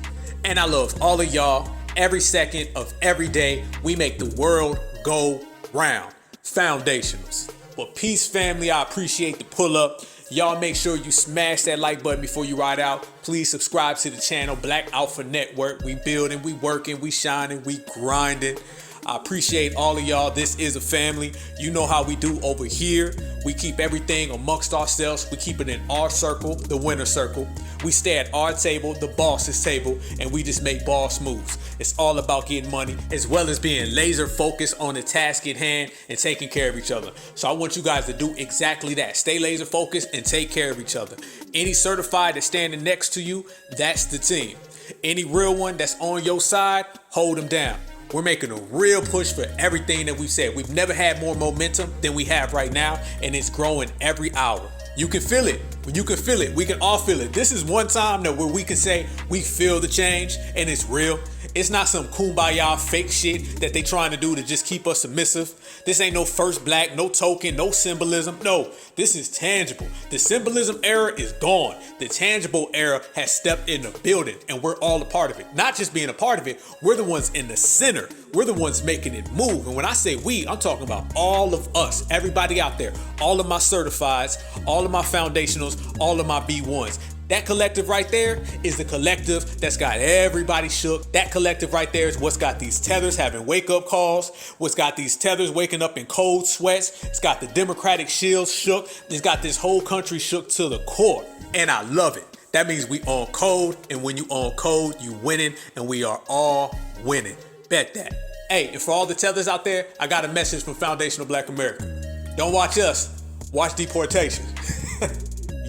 And I love all of y'all. Every second of every day, we make the world go round. Foundationals. But peace, family. I appreciate the pull up. Y'all make sure you smash that like button before you ride out. Please subscribe to the channel, Black Alpha Network. We building, we working, we shining, we grinding. I appreciate all of y'all. This is a family. You know how we do over here. We keep everything amongst ourselves. We keep it in our circle, the winner circle. We stay at our table, the boss's table, and we just make boss moves. It's all about getting money, as well as being laser focused on the task at hand and taking care of each other. So I want you guys to do exactly that. Stay laser focused and take care of each other. Any certified that's standing next to you, that's the team. Any real one that's on your side, hold them down. We're making a real push for everything that we've said. We've never had more momentum than we have right now, and it's growing every hour. You can feel it. When you can feel it, we can all feel it. This is one time that where we can say we feel the change and it's real. It's not some kumbaya fake shit that they trying to do to just keep us submissive. This ain't no first black, no token, no symbolism. No, this is tangible. The symbolism era is gone. The tangible era has stepped in the building, and we're all a part of it. Not just being a part of it, we're the ones in the center. We're the ones making it move. And when I say we, I'm talking about all of us, everybody out there, all of my certifieds, all of my foundationals, all of my B1s. That collective right there is the collective that's got everybody shook. That collective right there is what's got these tethers having wake-up calls, what's got these tethers waking up in cold sweats. It's got the Democratic shields shook. It's got this whole country shook to the core. And I love it. That means we on code, and when you on code, you winning, and we are all winning. Bet that. Hey, and for all the tethers out there, I got a message from Foundational Black America. Don't watch us, watch Deportation.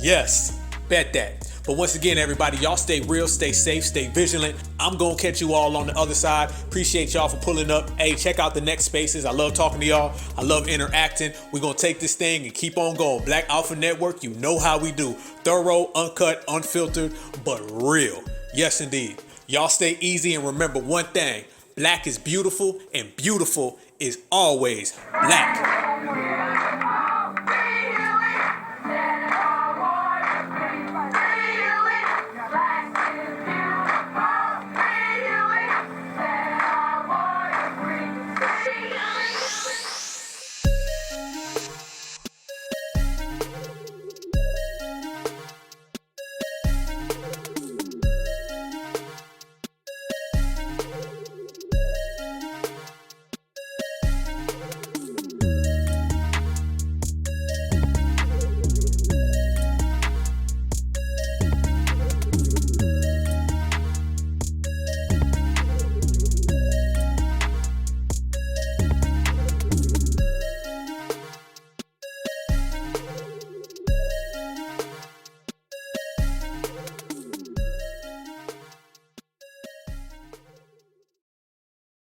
Yes, bet that. But once again, everybody, y'all stay real, stay safe, stay vigilant. I'm going to catch you all on the other side. Appreciate y'all for pulling up. Hey, check out the next spaces. I love talking to y'all. I love interacting. We're going to take this thing and keep on going. Black Alpha Network, you know how we do. Thorough, uncut, unfiltered, but real. Yes, indeed. Y'all stay easy and remember one thing. Black is beautiful, and beautiful is always black.